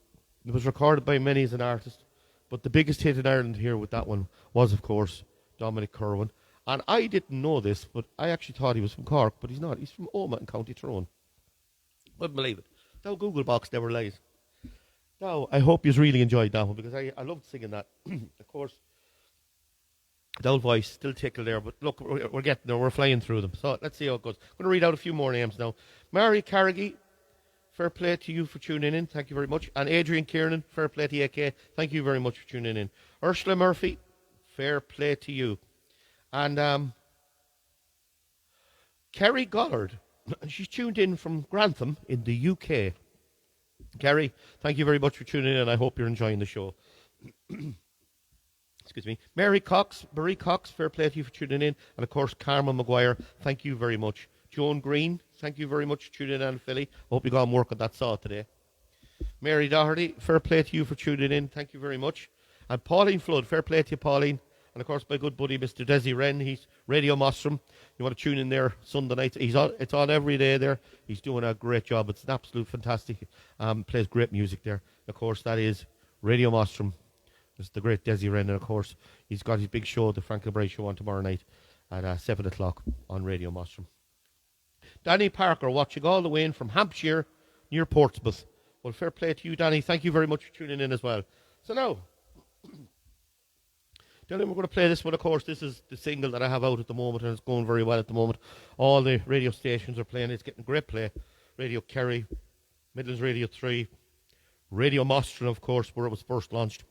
It was recorded by many as an artist, but the biggest hit in Ireland here with that one was, of course, Dominic Kerwin. And I didn't know this, but I actually thought he was from Cork, but he's not. He's from Omagh in County Tyrone. Wouldn't believe it. No Google box never lies. Now, I hope you really enjoyed that one, because I loved singing that. Of course, the old voice still tickle there, but look, we're getting there. We're flying through them. So let's see how it goes. I'm going to read out a few more names now. Mary Carrigy, fair play to you for tuning in. Thank you very much. And Adrian Kiernan, fair play to you, AK. Thank you very much for tuning in. Ursula Murphy, fair play to you. And Kerry Gollard, she's tuned in from Grantham in the UK. Kerry, thank you very much for tuning in. I hope you're enjoying the show. Excuse me. Marie Cox, fair play to you for tuning in. And of course, Carmen Maguire, thank you very much. Joan Green, thank you very much for tuning in, Philly. Hope you got on work on that saw today. Mary Doherty, fair play to you for tuning in. Thank you very much. And Pauline Flood, fair play to you, Pauline. And of course, my good buddy, Mr. Desi Wren, he's Radio Mostrom. You want to tune in there Sunday nights. It's on every day there. He's doing a great job. It's an absolute fantastic. Plays great music there. Of course, that is Radio Mostrom. It's the great Desi Wren. And of course, he's got his big show, the Frank LeBray Show, on tomorrow night at 7 o'clock on Radio Mostrom. Danny Parker, watching all the way in from Hampshire, near Portsmouth. Well, fair play to you, Danny. Thank you very much for tuning in as well. So now, we're going to play this one, of course. This is the single that I have out at the moment, and it's going very well at the moment. All the radio stations are playing. It's getting great play. Radio Kerry, Midlands Radio 3, Radio Mostron, of course, where it was first launched.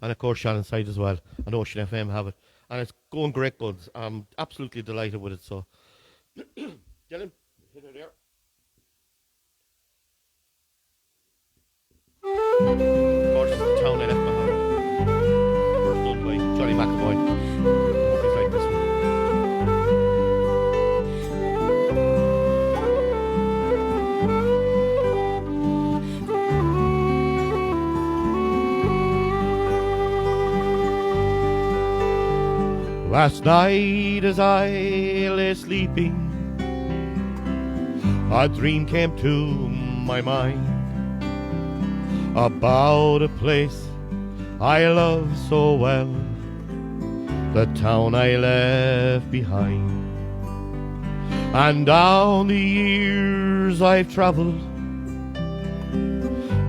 And, of course, Shannon Side as well. And Ocean FM have it. And it's going great guns. I'm absolutely delighted with it. So, Dylan, hit it there. Of course, it's the town I left behind. First done by Johnny McAvoy. Hope you like this one. Last night as I lay sleeping, a dream came to my mind about a place I love so well, the town I left behind. And down the years I've traveled,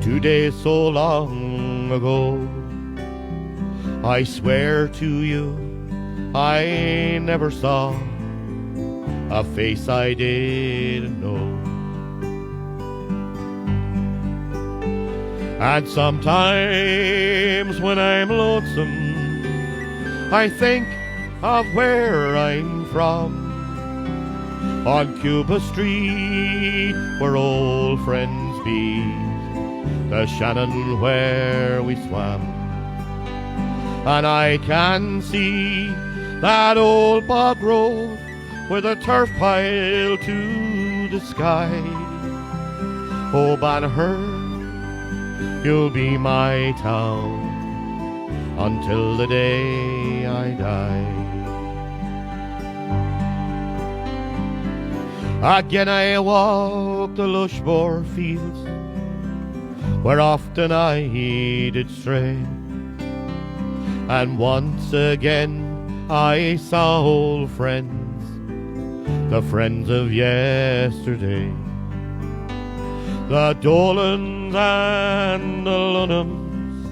2 days so long ago, I swear to you I never saw a face I didn't know. And sometimes when I'm lonesome, I think of where I'm from, on Cuba Street where old friends be, the Shannon where we swam. And I can see that old bog road with a turf pile to the sky. Oh, Banagher, you'll be my town until the day I die. Again I walk the lushmore fields where often I did stray, and once again I saw old friends, the friends of yesterday. The Dolans and the Lunhams,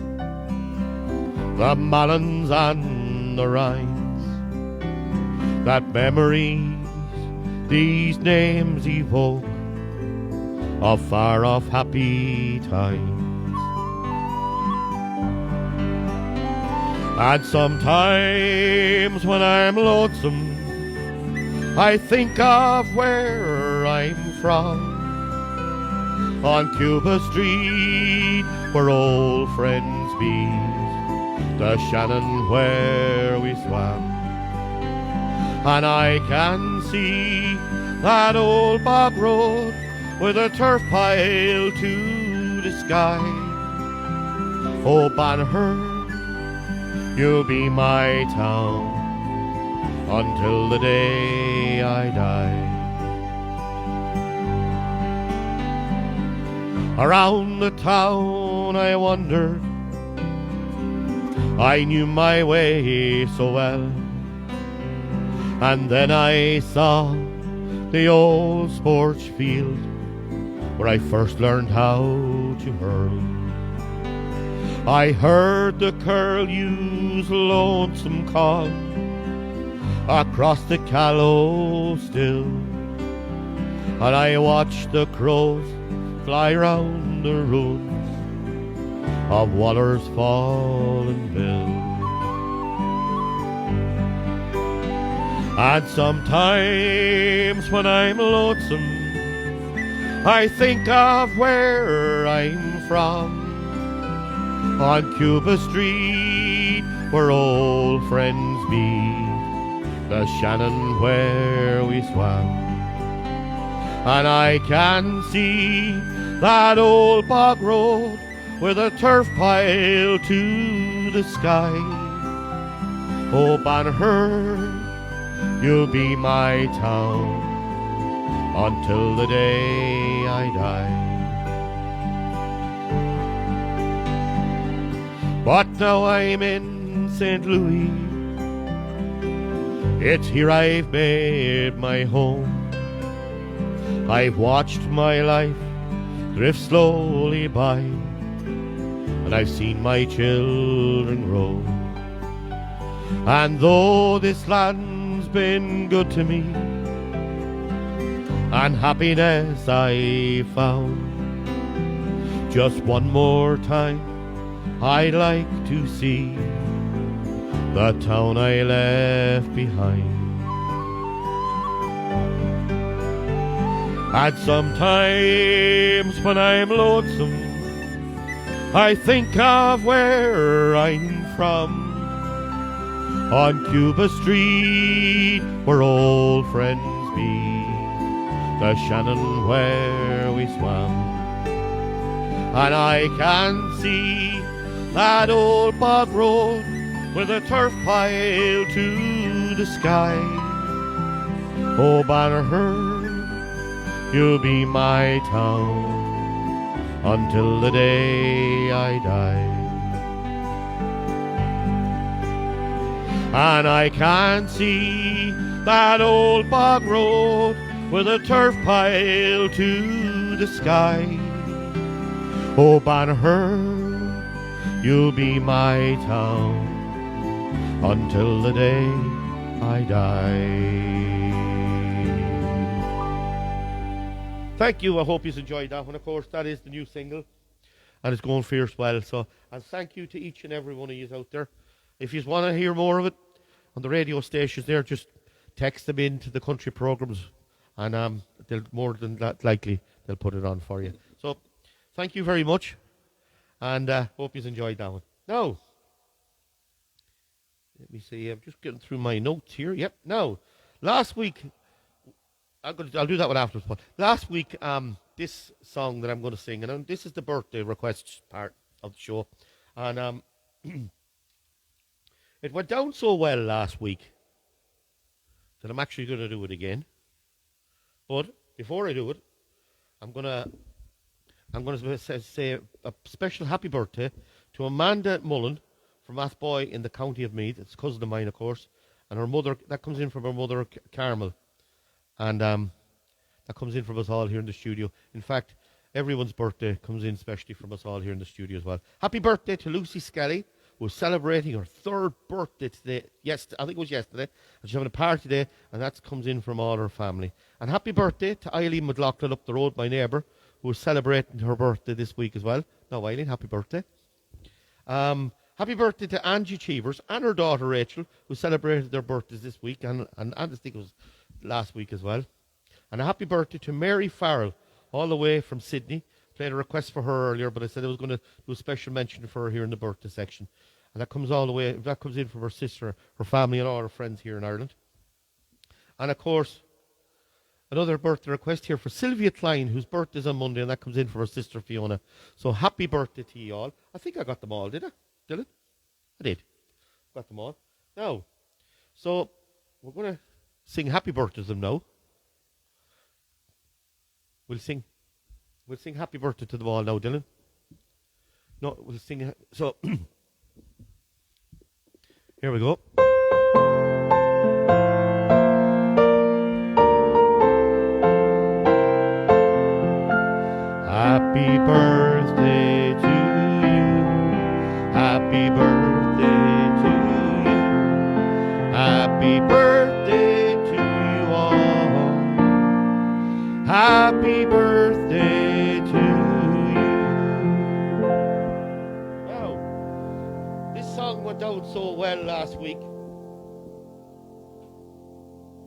the Mallons and the Rhines, that memories, these names evoke of far-off happy times. And sometimes when I'm lonesome, I think of where I'm from, on Cuba Street where old friends be, the Shannon where we swam. And I can see that old bog road with a turf pile to the sky. Oh, Banagher, you'll be my town until the day I die. Around the town I wandered, I knew my way so well, and then I saw the old sports field where I first learned how to hurl. I heard the curlew's lonesome call across the Callow still, and I watched the crows fly round the ruins of Waller's fallen mill. And sometimes when I'm lonesome, I think of where I'm from, on Cuba Street, where old friends meet, the Shannon where we swam. And I can see that old bog road with a turf pile to the sky. Oh, Banagher, you'll be my town until the day I die. But now I'm in St. Louis, it's here I've made my home. I've watched my life drift slowly by, and I've seen my children grow. And though this land's been good to me, and happiness I found, just one more time I'd like to see the town I left behind. And sometimes when I'm lonesome, I think of where I'm from, on Cuba Street, where old friends meet, the Shannon where we swam. And I can see that old bog road with a turf pile to the sky. Oh, Banagher, you'll be my town until the day I die. And I can see that old bog road with a turf pile to the sky. Oh, Banagher, you'll be my town until the day I die. Thank you. I hope you enjoyed that one. Of course, that is the new single, and it's going fierce well. So, and thank you to each and every one of you out there. If you want to hear more of it on the radio stations there, just text them into the country programs, and they'll more than that likely they'll put it on for you. So, thank you very much, and hope you enjoyed that one. Now, let me see. I'm just getting through my notes here. Yep. Now, last week. I'll do that one afterwards. But last week, this song that I'm going to sing, and this is the birthday request part of the show, and it went down so well last week that I'm actually going to do it again. But before I do it, I'm going to say a special happy birthday to Amanda Mullen from Athboy in the county of Meath. It's a cousin of mine, of course, and her mother. That comes in from her mother, Carmel. And that comes in from us all here in the studio. In fact, everyone's birthday comes in especially from us all here in the studio as well. Happy birthday to Lucy Skelly, who's celebrating her 3rd birthday today. Yes, I think it was yesterday. And she's having a party today, and that comes in from all her family. And happy birthday to Eileen McLaughlin up the road, my neighbour, who is celebrating her birthday this week as well. Now, Eileen, happy birthday. Happy birthday to Angie Cheevers and her daughter Rachel, who celebrated their birthdays this week, and I think it was last week as well. And a happy birthday to Mary Farrell, all the way from Sydney. Played a request for her earlier, but I said I was going to do a special mention for her here in the birthday section. And that comes in from her sister, her family, and all her friends here in Ireland. And of course, another birthday request here for Sylvia Klein, whose birthday is on Monday, and that comes in from her sister Fiona. So happy birthday to you all. I think I got them all, did I, Dylan? I did. Got them all. Now, so we're going to sing happy birthday to them now. We'll sing happy birthday to them all now, Dylan. No, we'll sing. So, here we go. Happy birthday to you. Happy birthday to you. Happy birthday to you all. Happy birthday to you. Now, this song went out so well last week.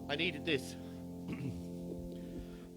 I needed this.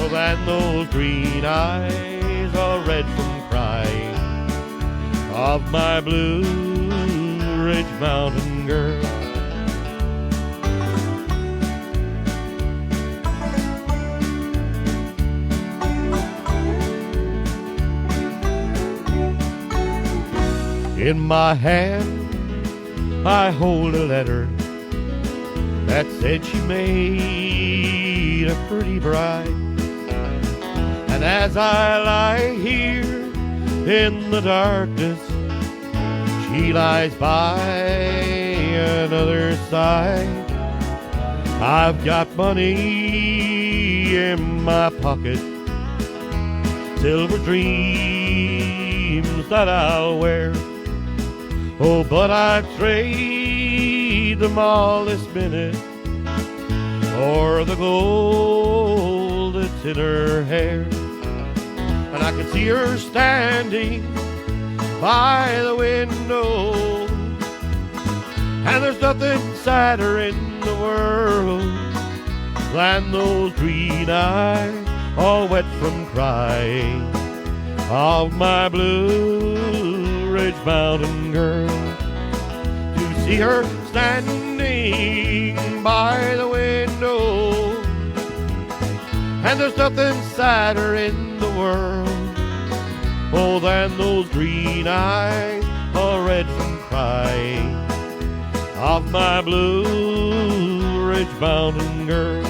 Oh, and those green eyes all red from crying of my Blue Ridge Mountain girl. In my hand I hold a letter that said she made a pretty bride. And as I lie here in the darkness, she lies by another side. I've got money in my pocket, silver dreams that I'll wear. Oh, but I'd trade them all this minute for the gold that's in her hair. And I can see her standing by the window, and there's nothing sadder in the world than those green eyes all wet from crying of my Blue Ridge Mountain girl. To see her standing by the window, and there's nothing sadder in the world, oh, than those green eyes all red from crying of my Blue Ridge Mountain girl,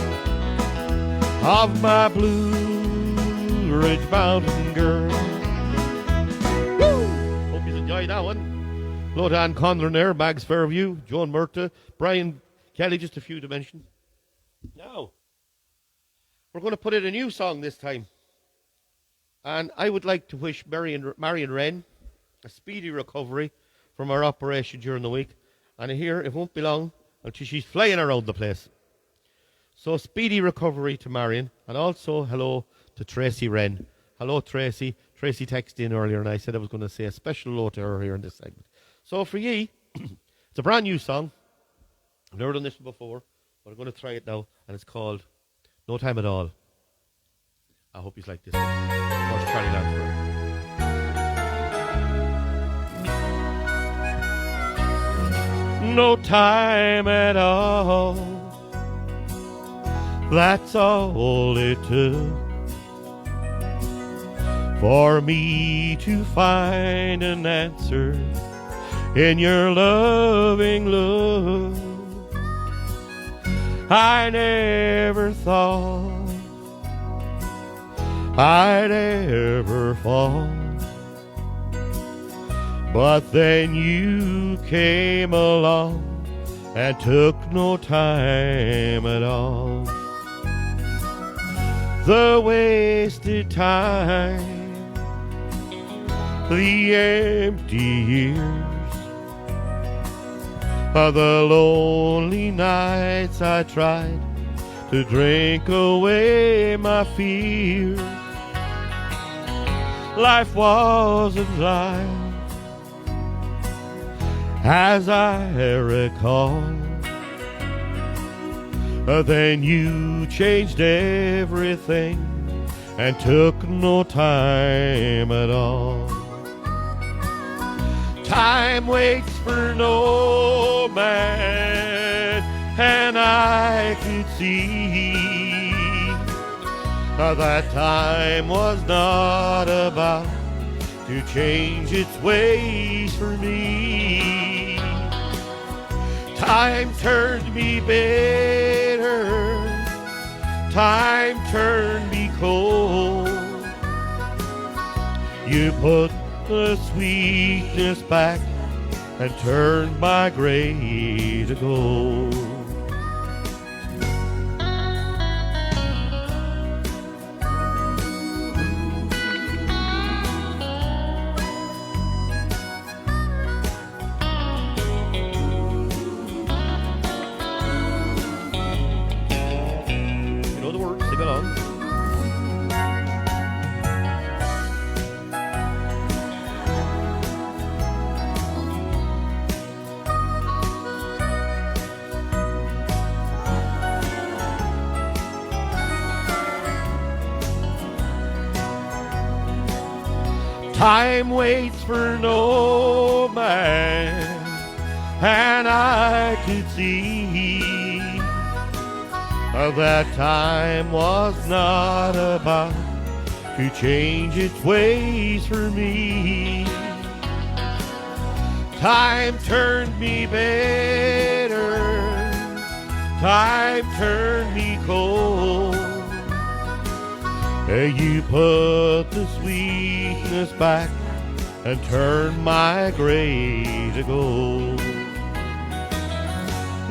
of my Blue Ridge Mountain girl. Woo! Hope you enjoyed that one. Hello to Ann Conlon there, Bags Fairview, Joan Murta, Brian Kelly, just a few to mention. Now, we're going to put in a new song this time. And I would like to wish Marion Wren a speedy recovery from her operation during the week. And I hear it won't be long until she's flying around the place. So speedy recovery to Marion. And also hello to Tracy Wren. Hello, Tracy. Tracy texted in earlier and I said I was going to say a special hello to her here in this segment. So for ye, it's a brand new song. I've never done this before, but I'm going to try it now. And it's called No Time at All. I hope you like this. George Charlie Lansbury. No time at all. That's all it took for me to find an answer in your loving look. I never thought I'd ever fall, but then you came along and took no time at all. The wasted time, the empty years, the lonely nights I tried to drink away my fears. Life wasn't life as I recall. Then you changed everything and took no time at all. Time waits for no man, and I could see that time was not about to change its ways for me. Time turned me bitter, time turned me cold. You put the sweetness back and turned my gray to gold. Time waits for no man, and I could see that time was not about to change its ways for me. Time turned me bitter, time turned me cold. You put the sweetness back and turned my gray to gold.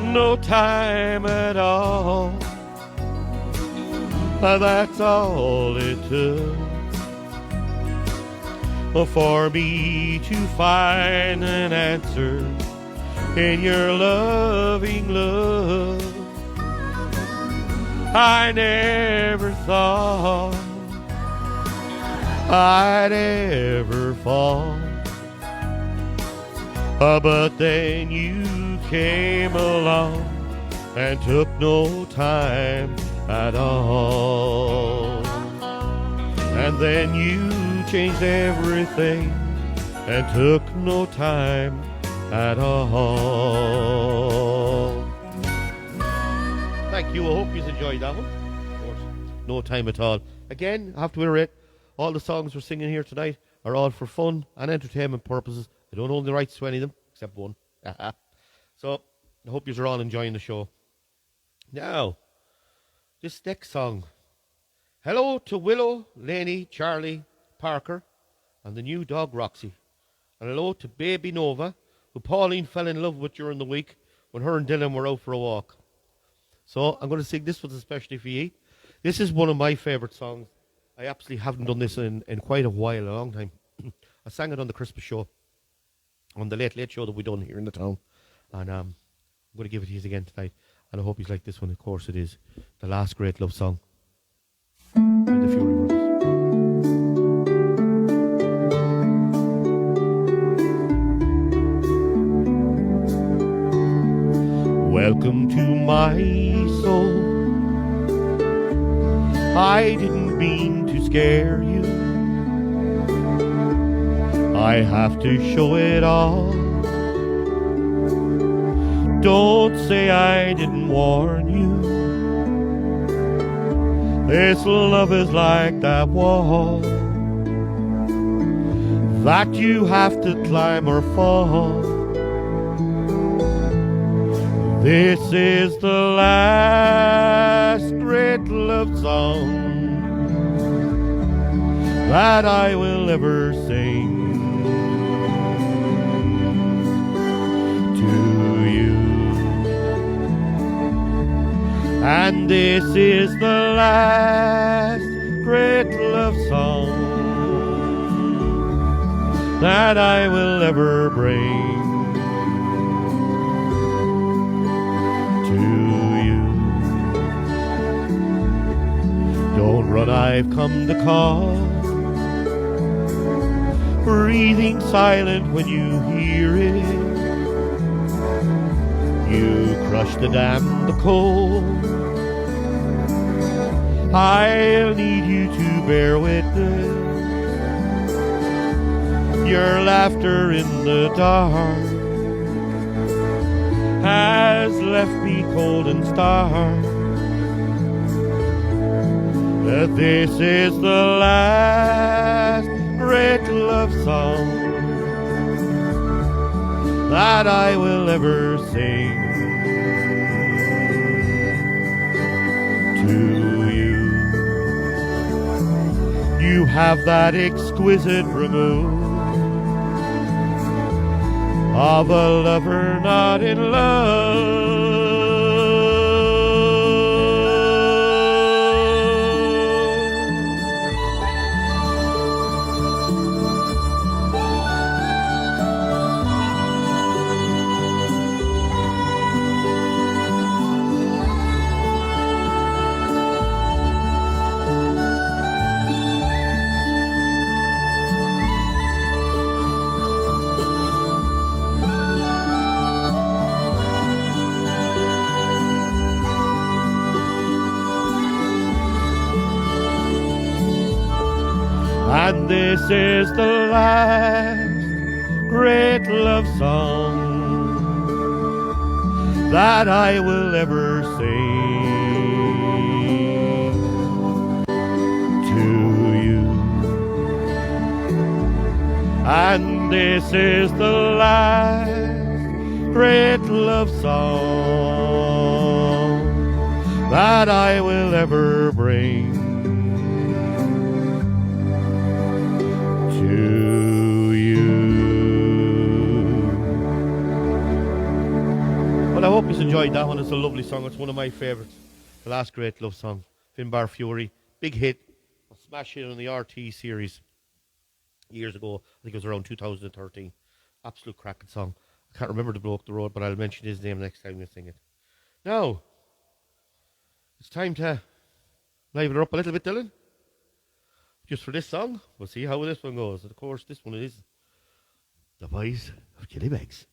No time at all, that's all it took for me to find an answer in your loving love. I never thought I'd ever fall, but then you came along and took no time at all. And then you changed everything and took no time at all. Thank you. I hope you enjoyed that one. Of course, no time at all. Again, I have to reiterate, all the songs we're singing here tonight are all for fun and entertainment purposes. I don't own the rights to any of them, except one. So, I hope you're all enjoying the show. Now, this next song. Hello to Willow, Laney, Charlie, Parker, and the new dog Roxy. And hello to baby Nova, who Pauline fell in love with during the week when her and Dylan were out for a walk. So, I'm going to sing this one especially for you. This is one of my favourite songs. I absolutely haven't done this in quite a while, a long time. I sang it on the Christmas show, on the Late Late show that we done here in the town. And I'm going to give it to you again tonight. And I hope you like this one. Of course it is the last great love song by the Fury Brothers. Welcome to my soul. I didn't mean to scare you. I have to show it all. Don't say I didn't warn you. This love is like that wall that you have to climb or fall. This is the last great love song that I will ever sing to you. And this is the last great love song that I will ever bring to you. Don't run, I've come to call. Breathing silent when you hear it. You crush the dam, the cold. I'll need you to bear witness. Your laughter in the dark has left me cold and stark. That this is the last great love song that I will ever sing to you. You have that exquisite remove of a lover not in love. And this is the last great love song that I will ever sing to you. And this is the last great love song that I will ever bring to you. Well, I hope you enjoyed that one. It's a lovely song. It's one of my favourites. The last great love song. Finbar Fury. Big hit. A smash hit on the RT series years ago. I think it was around 2013. Absolute cracking song. I can't remember the bloke the road, but I'll mention his name next time you sing it. Now, it's time to liven her up a little bit, Dylan. Just for this song, we'll see how this one goes. Of course, this one is The Boys of Killybegs.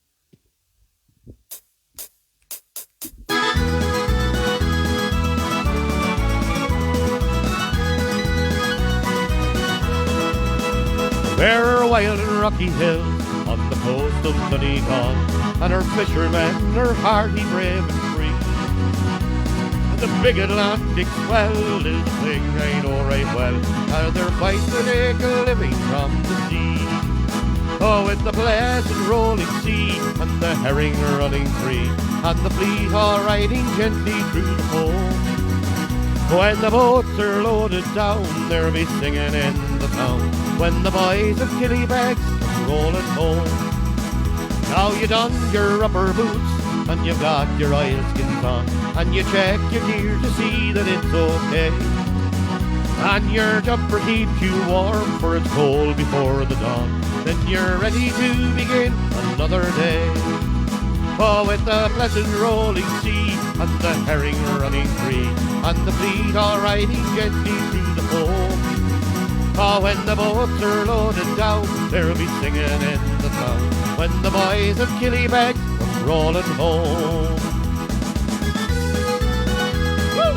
There are wild and rocky hills on the coast of Donegal, and our fishermen are hardy, brave and free. And the big Atlantic swell is the thing I know right well, and they're fighting to make a living from the sea. Oh, with the blessed rolling sea, and the herring running free, and the fleet all riding gently through the foam. When the boats are loaded down, they'll be singing in the town, when the boys of Killybegs come rolling home. Now you done your rubber boots, and you've got your oilskins on, and you check your gear to see that it's okay. And your jumper keeps you warm, for it's cold before the dawn. Then you're ready to begin another day. Oh, with the pleasant rolling sea, and the herring running free, and the fleet all riding gently through the foam. Oh, when the boats are loaded down, they'll be singing in the town, when the boys of Killybegs come rolling home. Woo!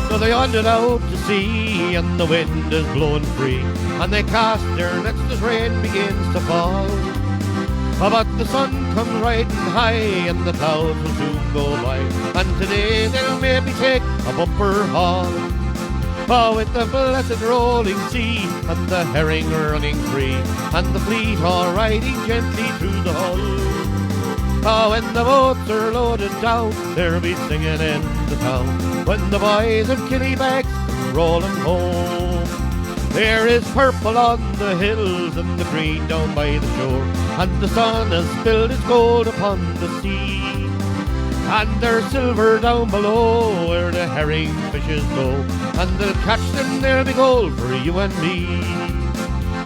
So they wandered out to sea, and the wind is blowing free, and they cast their nets as rain begins to fall. But the sun comes riding high, and the clouds will soon go by, and today they'll maybe take a bumper haul. Oh, with the blessed rolling sea, and the herring running free, and the fleet all riding gently through the hull. Oh, when the boats are loaded down, they'll be singing in the town, when the boys of Killybegs come rolling home. There is purple on the hills, and the green down by the shore, and the sun has spilled its gold upon the sea. And there's silver down below where the herring fishes go, and they'll catch them, there'll be gold for you and me.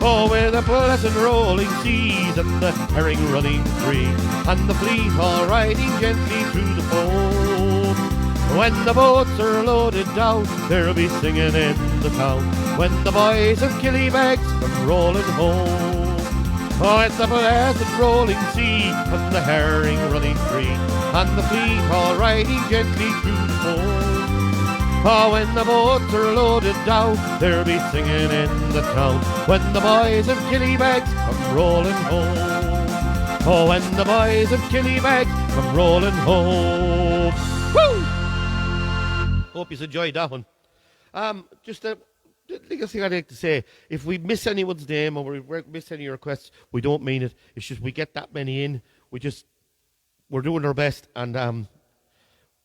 Oh, with the blessed rolling seas, and the herring running free, and the fleet all riding gently through the foam. When the boats are loaded down, they'll be singing in the town, when the boys of Killybegs come rolling home. Oh, it's the blessed rolling sea, and the herring running free, and the fleet all riding gently through the foam. Oh, when the boats are loaded down, they'll be singing in the town, when the boys of Killybegs come rolling home. Oh, when the boys of Killybegs come rolling home. Woo! Hope you enjoyed that one. Just a biggest thing I'd like to say, if we miss anyone's name or we miss any requests, we don't mean it. It's just we get that many in. We're doing our best, and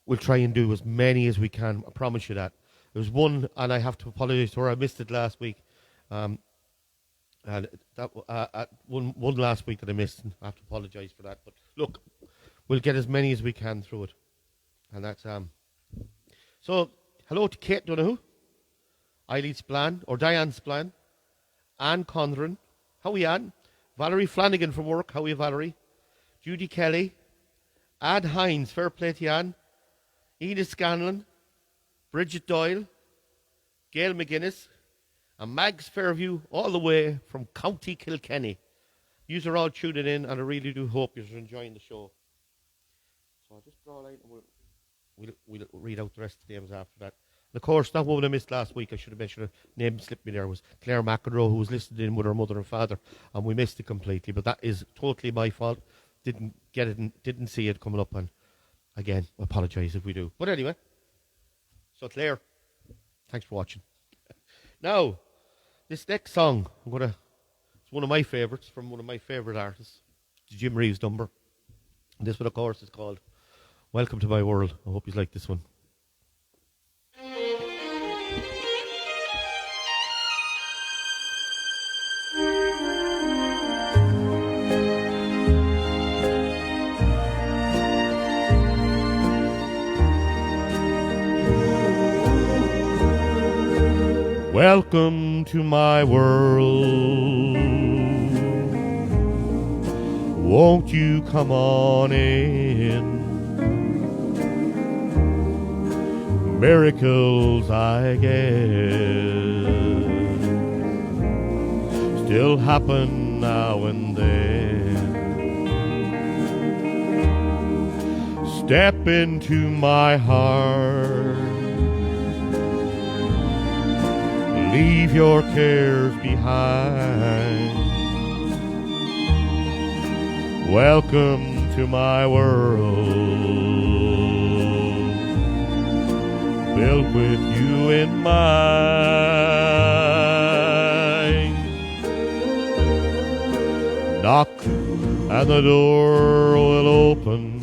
we'll try and do as many as we can. I promise you that. There's one, and I have to apologise to her. I missed it last week. And that one last week that I missed, and I have to apologise for that. But look, we'll get as many as we can through it, and that's So hello to Kate Donoghue, Eileen Splan, or Diane Splan, Anne Condren, how are you, Anne? Valerie Flanagan from work, how are you, Valerie? Judy Kelly, Ad Hines, fair play to you, Anne. Enid Scanlon, Bridget Doyle, Gail McGuinness, and Mags Fairview, all the way from County Kilkenny. Yous are all tuning in, and I really do hope you're enjoying the show. So I'll just draw a line, and we'll read out the rest of the names after that. And of course, that woman I missed last week, I should have mentioned her name slipped me there, was Claire McEnroe, who was listed in with her mother and father, and we missed it completely. But that is totally my fault. Didn't get it, and didn't see it coming up, and again, apologise if we do. But anyway, so Claire, thanks for watching. Now, this next song, it's one of my favourites from one of my favourite artists, Jim Reeves' number. And this one, of course, is called Welcome to My World. I hope you like this one. Welcome to my world. Won't you come on in? Miracles, I guess, still happen now and then. Step into my heart. Leave your cares behind. Welcome to my world, built with you in mind. Knock and the door will open.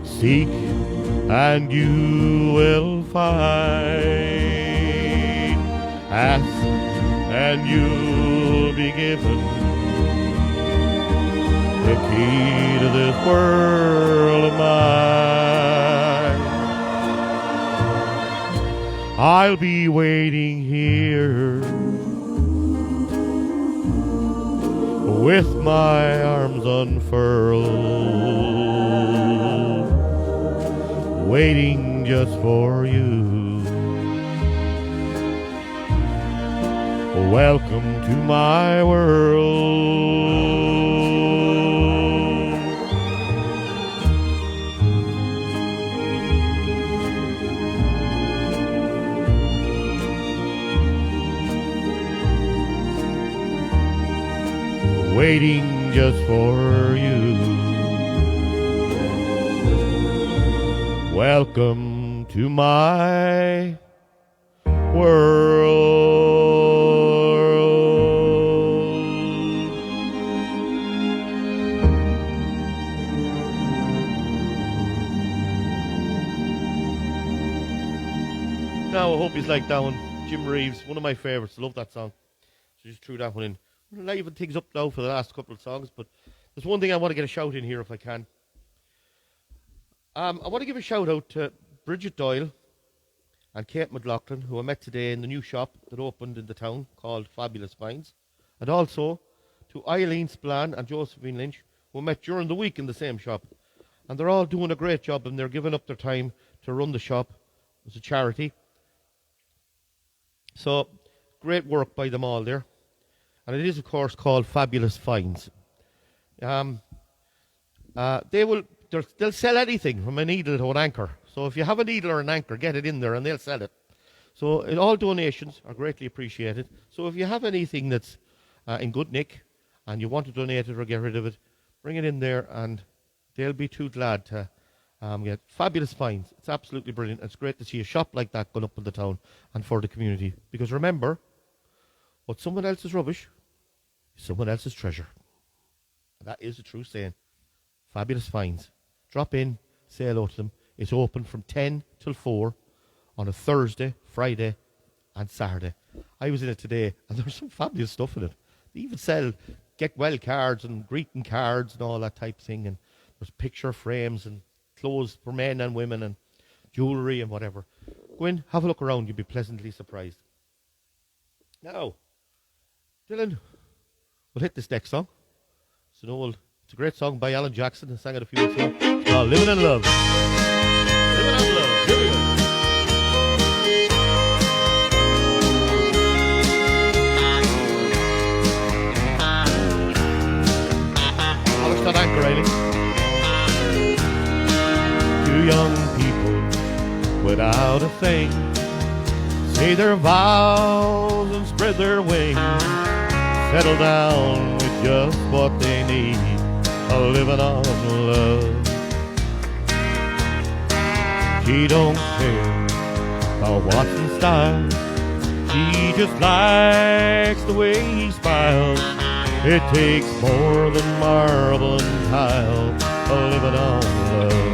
Seek and you will find. Ask and you'll be given the key to this world of mine. I'll be waiting here with my arms unfurled, waiting just for you. Welcome to my world. Waiting just for you. Welcome to my world. Now I hope you like that one. Jim Reeves, one of my favourites. I love that song. So just threw that one in. I'm liven things up now for the last couple of songs, but there's one thing I want to get a shout in here if I can. I want to give a shout out to Bridget Doyle and Kate McLaughlin, who I met today in the new shop that opened in the town called Fabulous Finds, and also to Eileen Splan and Josephine Lynch, who I met during the week in the same shop. And they're all doing a great job, and they're giving up their time to run the shop as a charity. So, great work by them all there. And it is, of course, called Fabulous Finds. They'll sell anything from a needle to an anchor. So if you have a needle or an anchor, get it in there and they'll sell it. So all donations are greatly appreciated. So if you have anything that's in good nick and you want to donate it or get rid of it, bring it in there and they'll be too glad to get Fabulous Finds. It's absolutely brilliant. It's great to see a shop like that going up in the town and for the community. Because remember, what someone else's rubbish is someone else's treasure. That is a true saying. Fabulous Finds. Drop in, say hello to them. It's open from 10 till 4 on a Thursday, Friday and Saturday. I was in it today and there's some fabulous stuff in it. They even sell get well cards and greeting cards and all that type of thing. And there's picture frames and clothes for men and women and jewellery and whatever. Go in, have a look around. You'll be pleasantly surprised. Now, Dylan, we'll hit this next song. It's a great song by Alan Jackson. I sang it a few weeks ago. It's called Living in Love. Living in Love. Here we go. How much that anchor, Aileen? thing, say their vows and spread their wings, settle down with just what they need, living on love. She don't care about what's in style, she just likes the way he smiles. It takes more than marble and tile, living on love.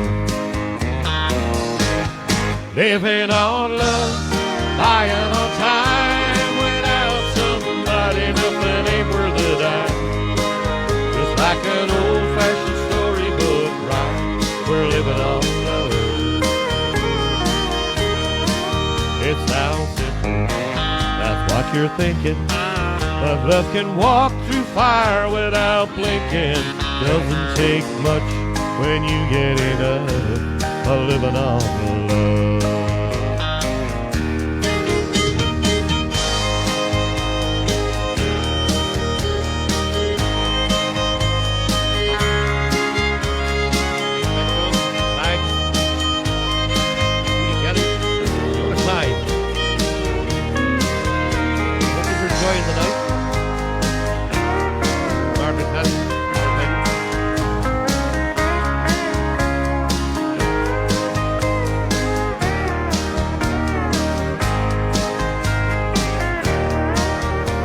Living on love, buying on time, without somebody nothing ain't worth a dime. Just like an old-fashioned storybook rhyme, we're living on love. It sounds simple, that's what you're thinking, but love can walk through fire without blinking. Doesn't take much when you get enough, living on love. Enjoying the night. Margaret has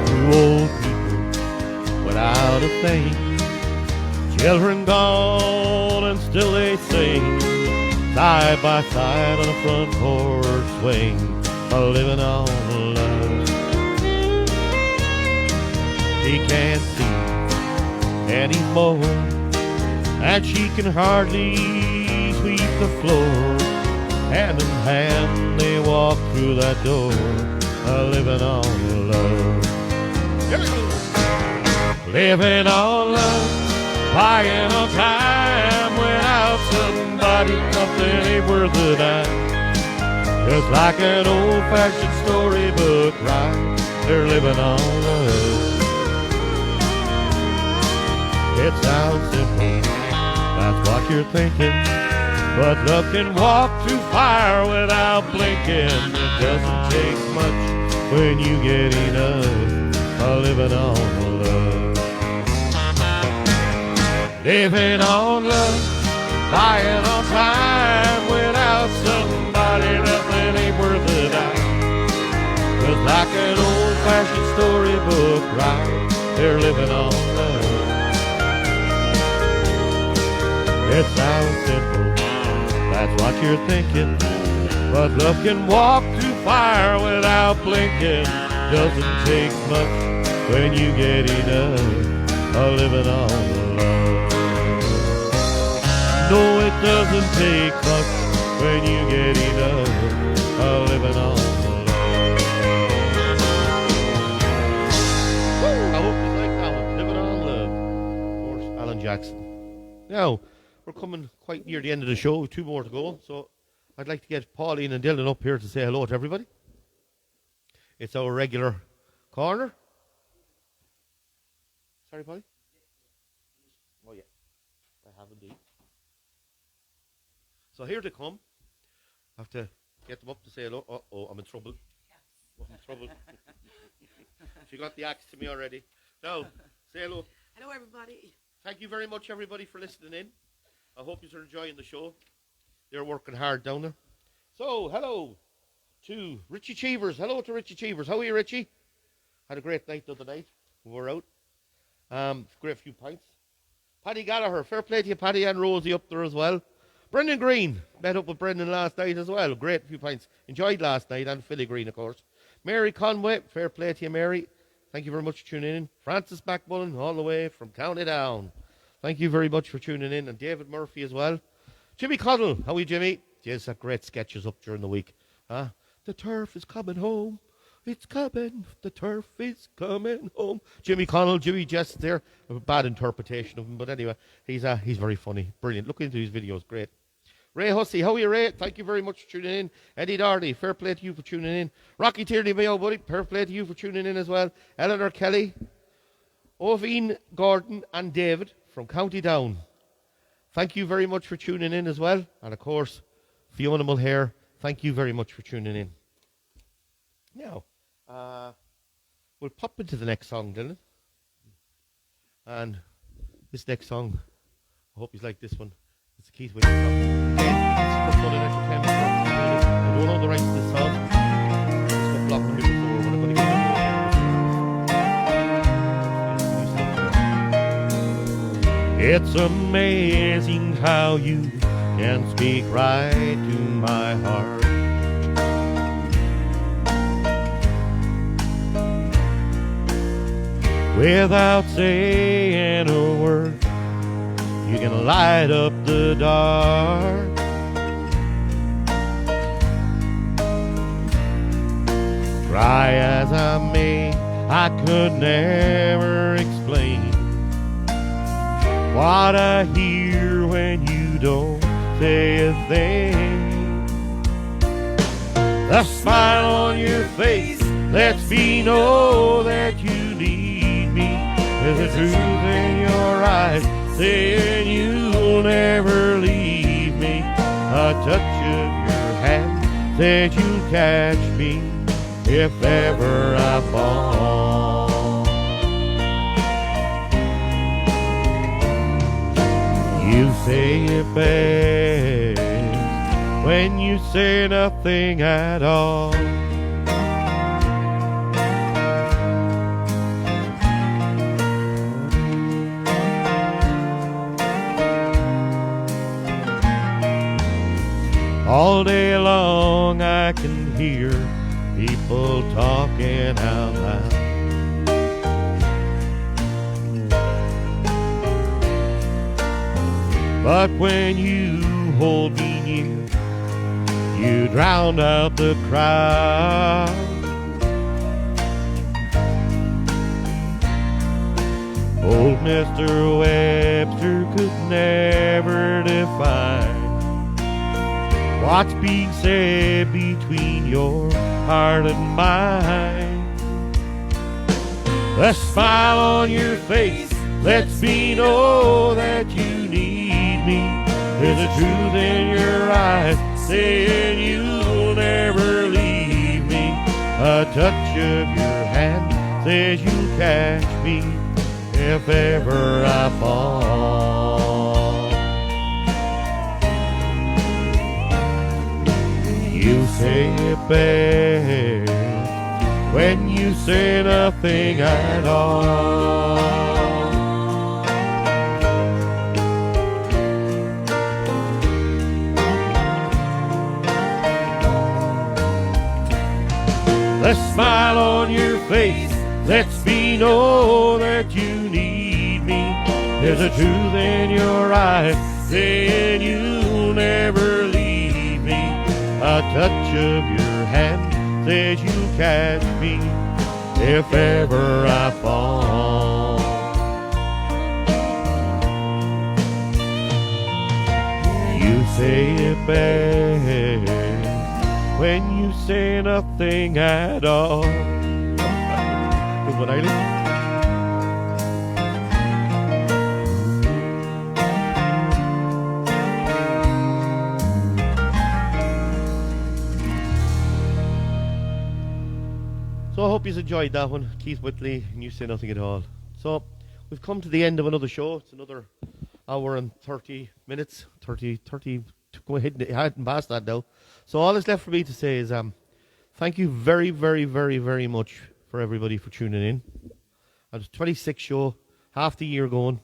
two old people without a thing, children gone and still they sing, side by side on a front porch swing, living on love. She can't see anymore, and she can hardly sweep the floor. Hand in hand they walk through that door, living on love. Living on love, buying on time, without somebody nothing ain't worth a dime. Just like an old-fashioned storybook rhyme, they're living on love. It sounds simple, that's what you're thinking, but love can walk through fire without blinking. It doesn't take much when you get enough, living on love. Living on love, buying on time, without somebody nothing ain't worth a dime. Just like an old-fashioned storybook rhyme, they're living on love. It sounds simple, that's what you're thinking, but love can walk through fire without blinking. Doesn't take much when you get enough, living on love. No, it doesn't take much when you get enough, living on love. Woo! I hope you like that one, living on love. Of course, Alan Jackson. Now, we're coming quite near the end of the show, with two more to go, so I'd like to get Pauline and Dylan up here to say hello to everybody. It's our regular corner. Sorry, Pauline? Oh, yeah. I have indeed. So here they come. I have to get them up to say hello. Uh-oh, I'm in trouble. Yes. I'm in trouble. She got the axe to me already. Now, say hello. Hello, everybody. Thank you very much, everybody, for listening in. I hope you're enjoying the show. They're working hard down there. So, hello to Richie Cheevers. Hello to Richie Cheevers. How are you, Richie? Had a great night the other night. We were out. Great few pints. Paddy Gallagher. Fair play to you, Paddy, and Rosie up there as well. Brendan Green. Met up with Brendan last night as well. Great few pints. Enjoyed last night. And Philly Green, of course. Mary Conway. Fair play to you, Mary. Thank you very much for tuning in. Francis Backbullen, all the way from County Down. Thank you very much for tuning in. And David Murphy as well. Jimmy Connell. How are you, Jimmy? Yes, that great sketches up during the week. The turf is coming home. It's coming. The turf is coming home. Jimmy Connell, Jimmy Jess there. A bad interpretation of him. But anyway, he's very funny. Brilliant. Look into his videos. Great. Ray Hussey. How are you, Ray? Thank you very much for tuning in. Eddie Doherty. Fair play to you for tuning in. Rocky Tierney, my old buddy. Fair play to you for tuning in as well. Eleanor Kelly. Oveen Gordon and David from County Down. Thank you very much for tuning in as well. And of course, Fiona Mulhare, thank you very much for tuning in. Now, we'll pop into the next song, Dylan. And this next song, I hope you like this one. It's a Keith Williams song. Again, it's for fun and entertainment purposes. I don't know the rights to the song. It's got blocked from me before, but I'm going to give it a go. It's amazing how you can speak right to my heart. Without saying a word, you can light up the dark. Try as I may, I could never explain what I hear when you don't say a thing. The smile on your face lets me know that you need me. There's a truth in your eyes saying you'll never leave me. A touch of your hand says you'll catch me if ever I fall. You say it best when you say nothing at all. All day long I can hear people talking out loud. But when you hold me near, you drown out the crowd. Old Mr. Webster could never define what's being said between your heart and mine. The smile on your face lets me know that you need me. There's a truth in your eyes saying you'll never leave me. A touch of your hand says you'll catch me if ever I fall. You say it best when you say nothing at all. The smile on your face lets me know that you need me. There's a truth in your eyes saying you'll never leave me. A touch of your hand says you'll catch me if ever I fall. You say it best when you say nothing at all. Good one, Eileen. So I hope you enjoyed that one. Keith Whitley, and You Say Nothing at All. So we've come to the end of another show. It's another hour and 30 minutes. 30 go ahead and past that now. So all that's left for me to say is thank you very, very, very, very much for everybody for tuning in. It's 26th show, half the year going,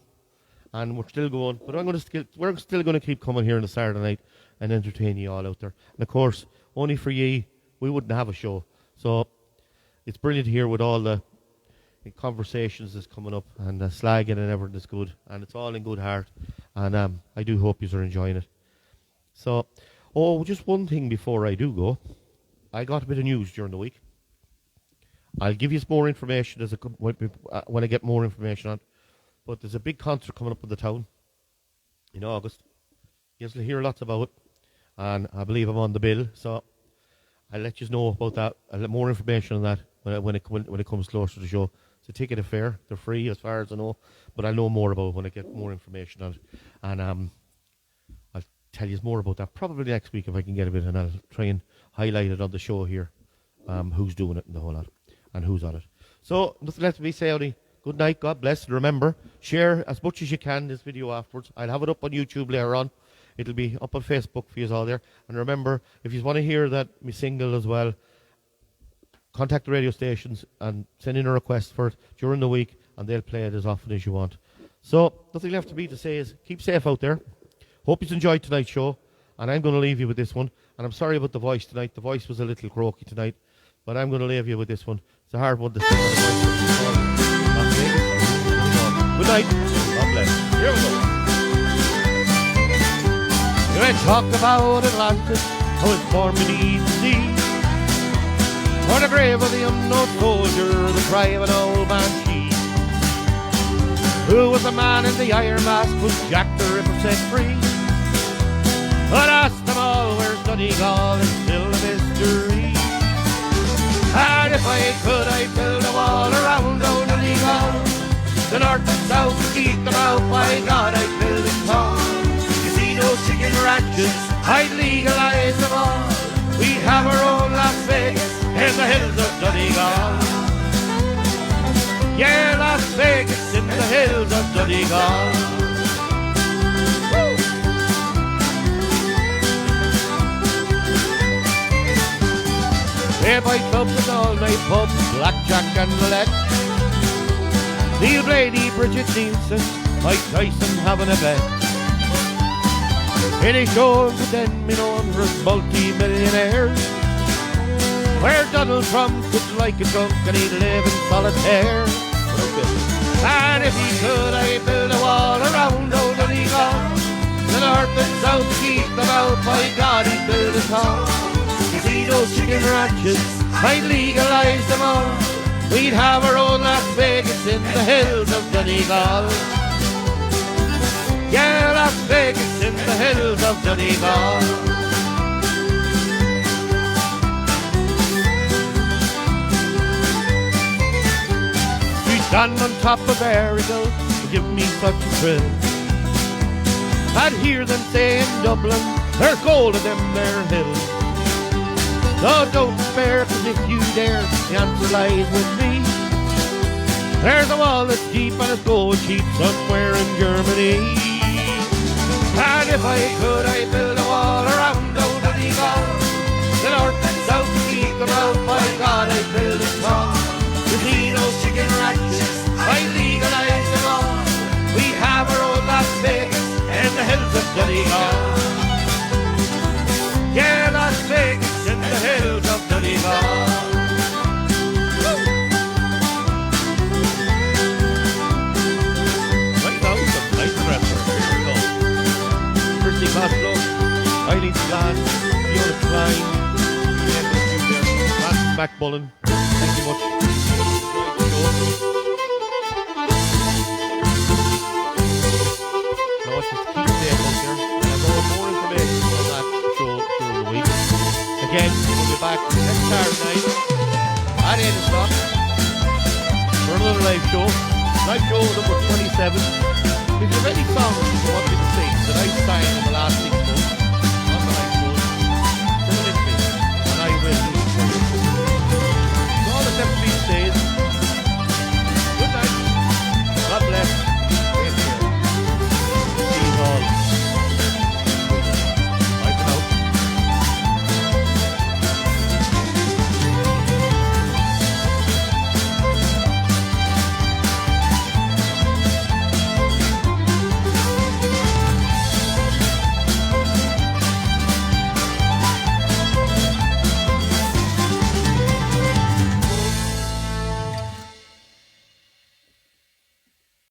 and we're still going. But we're still going to keep coming here on a Saturday night and entertain you all out there. And of course, only for ye, we wouldn't have a show. So it's brilliant to hear with all the conversations that's coming up and slagging and everything is good. And it's all in good heart. And I do hope you are enjoying it. So, just one thing before I do go. I got a bit of news during the week. I'll give you some more information when I get more information on it. But there's a big concert coming up in the town in August. You'll hear lots about it. And I believe I'm on the bill. So I'll let you know about that. I'll have more information on that when it comes closer to the show. It's a ticket affair. They're free as far as I know. But I'll know more about it when I get more information on it. And I'll tell you more about that probably next week if I can get a bit, and I'll try and highlight it on the show here, who's doing it and the whole lot, and who's on it. So, nothing left to be say, Audi. Good night, God bless. And remember, share as much as you can this video afterwards. I'll have it up on YouTube later on. It'll be up on Facebook for you all there. And remember, if you want to hear that me single as well, contact the radio stations and send in a request for it during the week, and they'll play it as often as you want. So, nothing left to be to say is keep safe out there. Hope you enjoyed tonight's show, and I'm going to leave you with this one. And I'm sorry about the voice tonight. The voice was a little croaky tonight, but I'm going to leave you with this one. It's a hard one to sing on the voice. Good night. God bless. Here we go. You may talk about Atlantis, how it's born beneath the sea, or the grave of the unknown soldier, or the cry of an old banshee. Who was the man in the iron mask? Was Jack the Ripper set free? But ask them all, where's Donegal? It's still a mystery. And if I could, I'd build a wall around old Donegal, the north and south, to keep them out. By God, I'd build it tall. Casinos, chicken ranches, I'd legalize them all. We'd have our own Las Vegas in the hills of Donegal. Yeah, Las Vegas in the hills of Donegal. Play by clubs and all-night pubs, blackjack and roulette. Neil Brady, Bridget Nielsen, Mike Tyson having a bet. Any shows with them enormous multi-millionaires, where Donald Trump could like a drunk and he'd live in solitaire. And if he could, I'd build a wall around old Donegal, the north and south, keep them out. By God, he'd build a tall. Casinos, chicken ranches, I'd legalize them all. We'd have our own Las Vegas in the hills of Donegal. Yeah, Las Vegas in the hills of Donegal. We stand on top of Errigal to give me such a thrill. I'd hear them say in Dublin, there's gold in them there hills. No, don't despair, cause if you dare, the answer lies with me. There's a wall that's deep and it's going cheap somewhere in Germany. And if I could, I'd build a wall around old Donegal, the north and south, to keep them out. By God, I'd build it tall. Casinos, chicken ranches, I'd legalize them all. We have our own Las Vegas in the hills of Donegal. Yeah, Las Vegas in the hills of Donegal. Right now, some nice wrestler. Here we go. Christy Costello, Eileen Splan, Fiona Klein, Matt Bullen. Thank you much. Now let's just keep staying out there. And I'll go more information on that show during the week. Again, we'll be back next Saturday night at 8 o'clock for another live show. Live show number 27. If you have any songs you want me to sing that I sang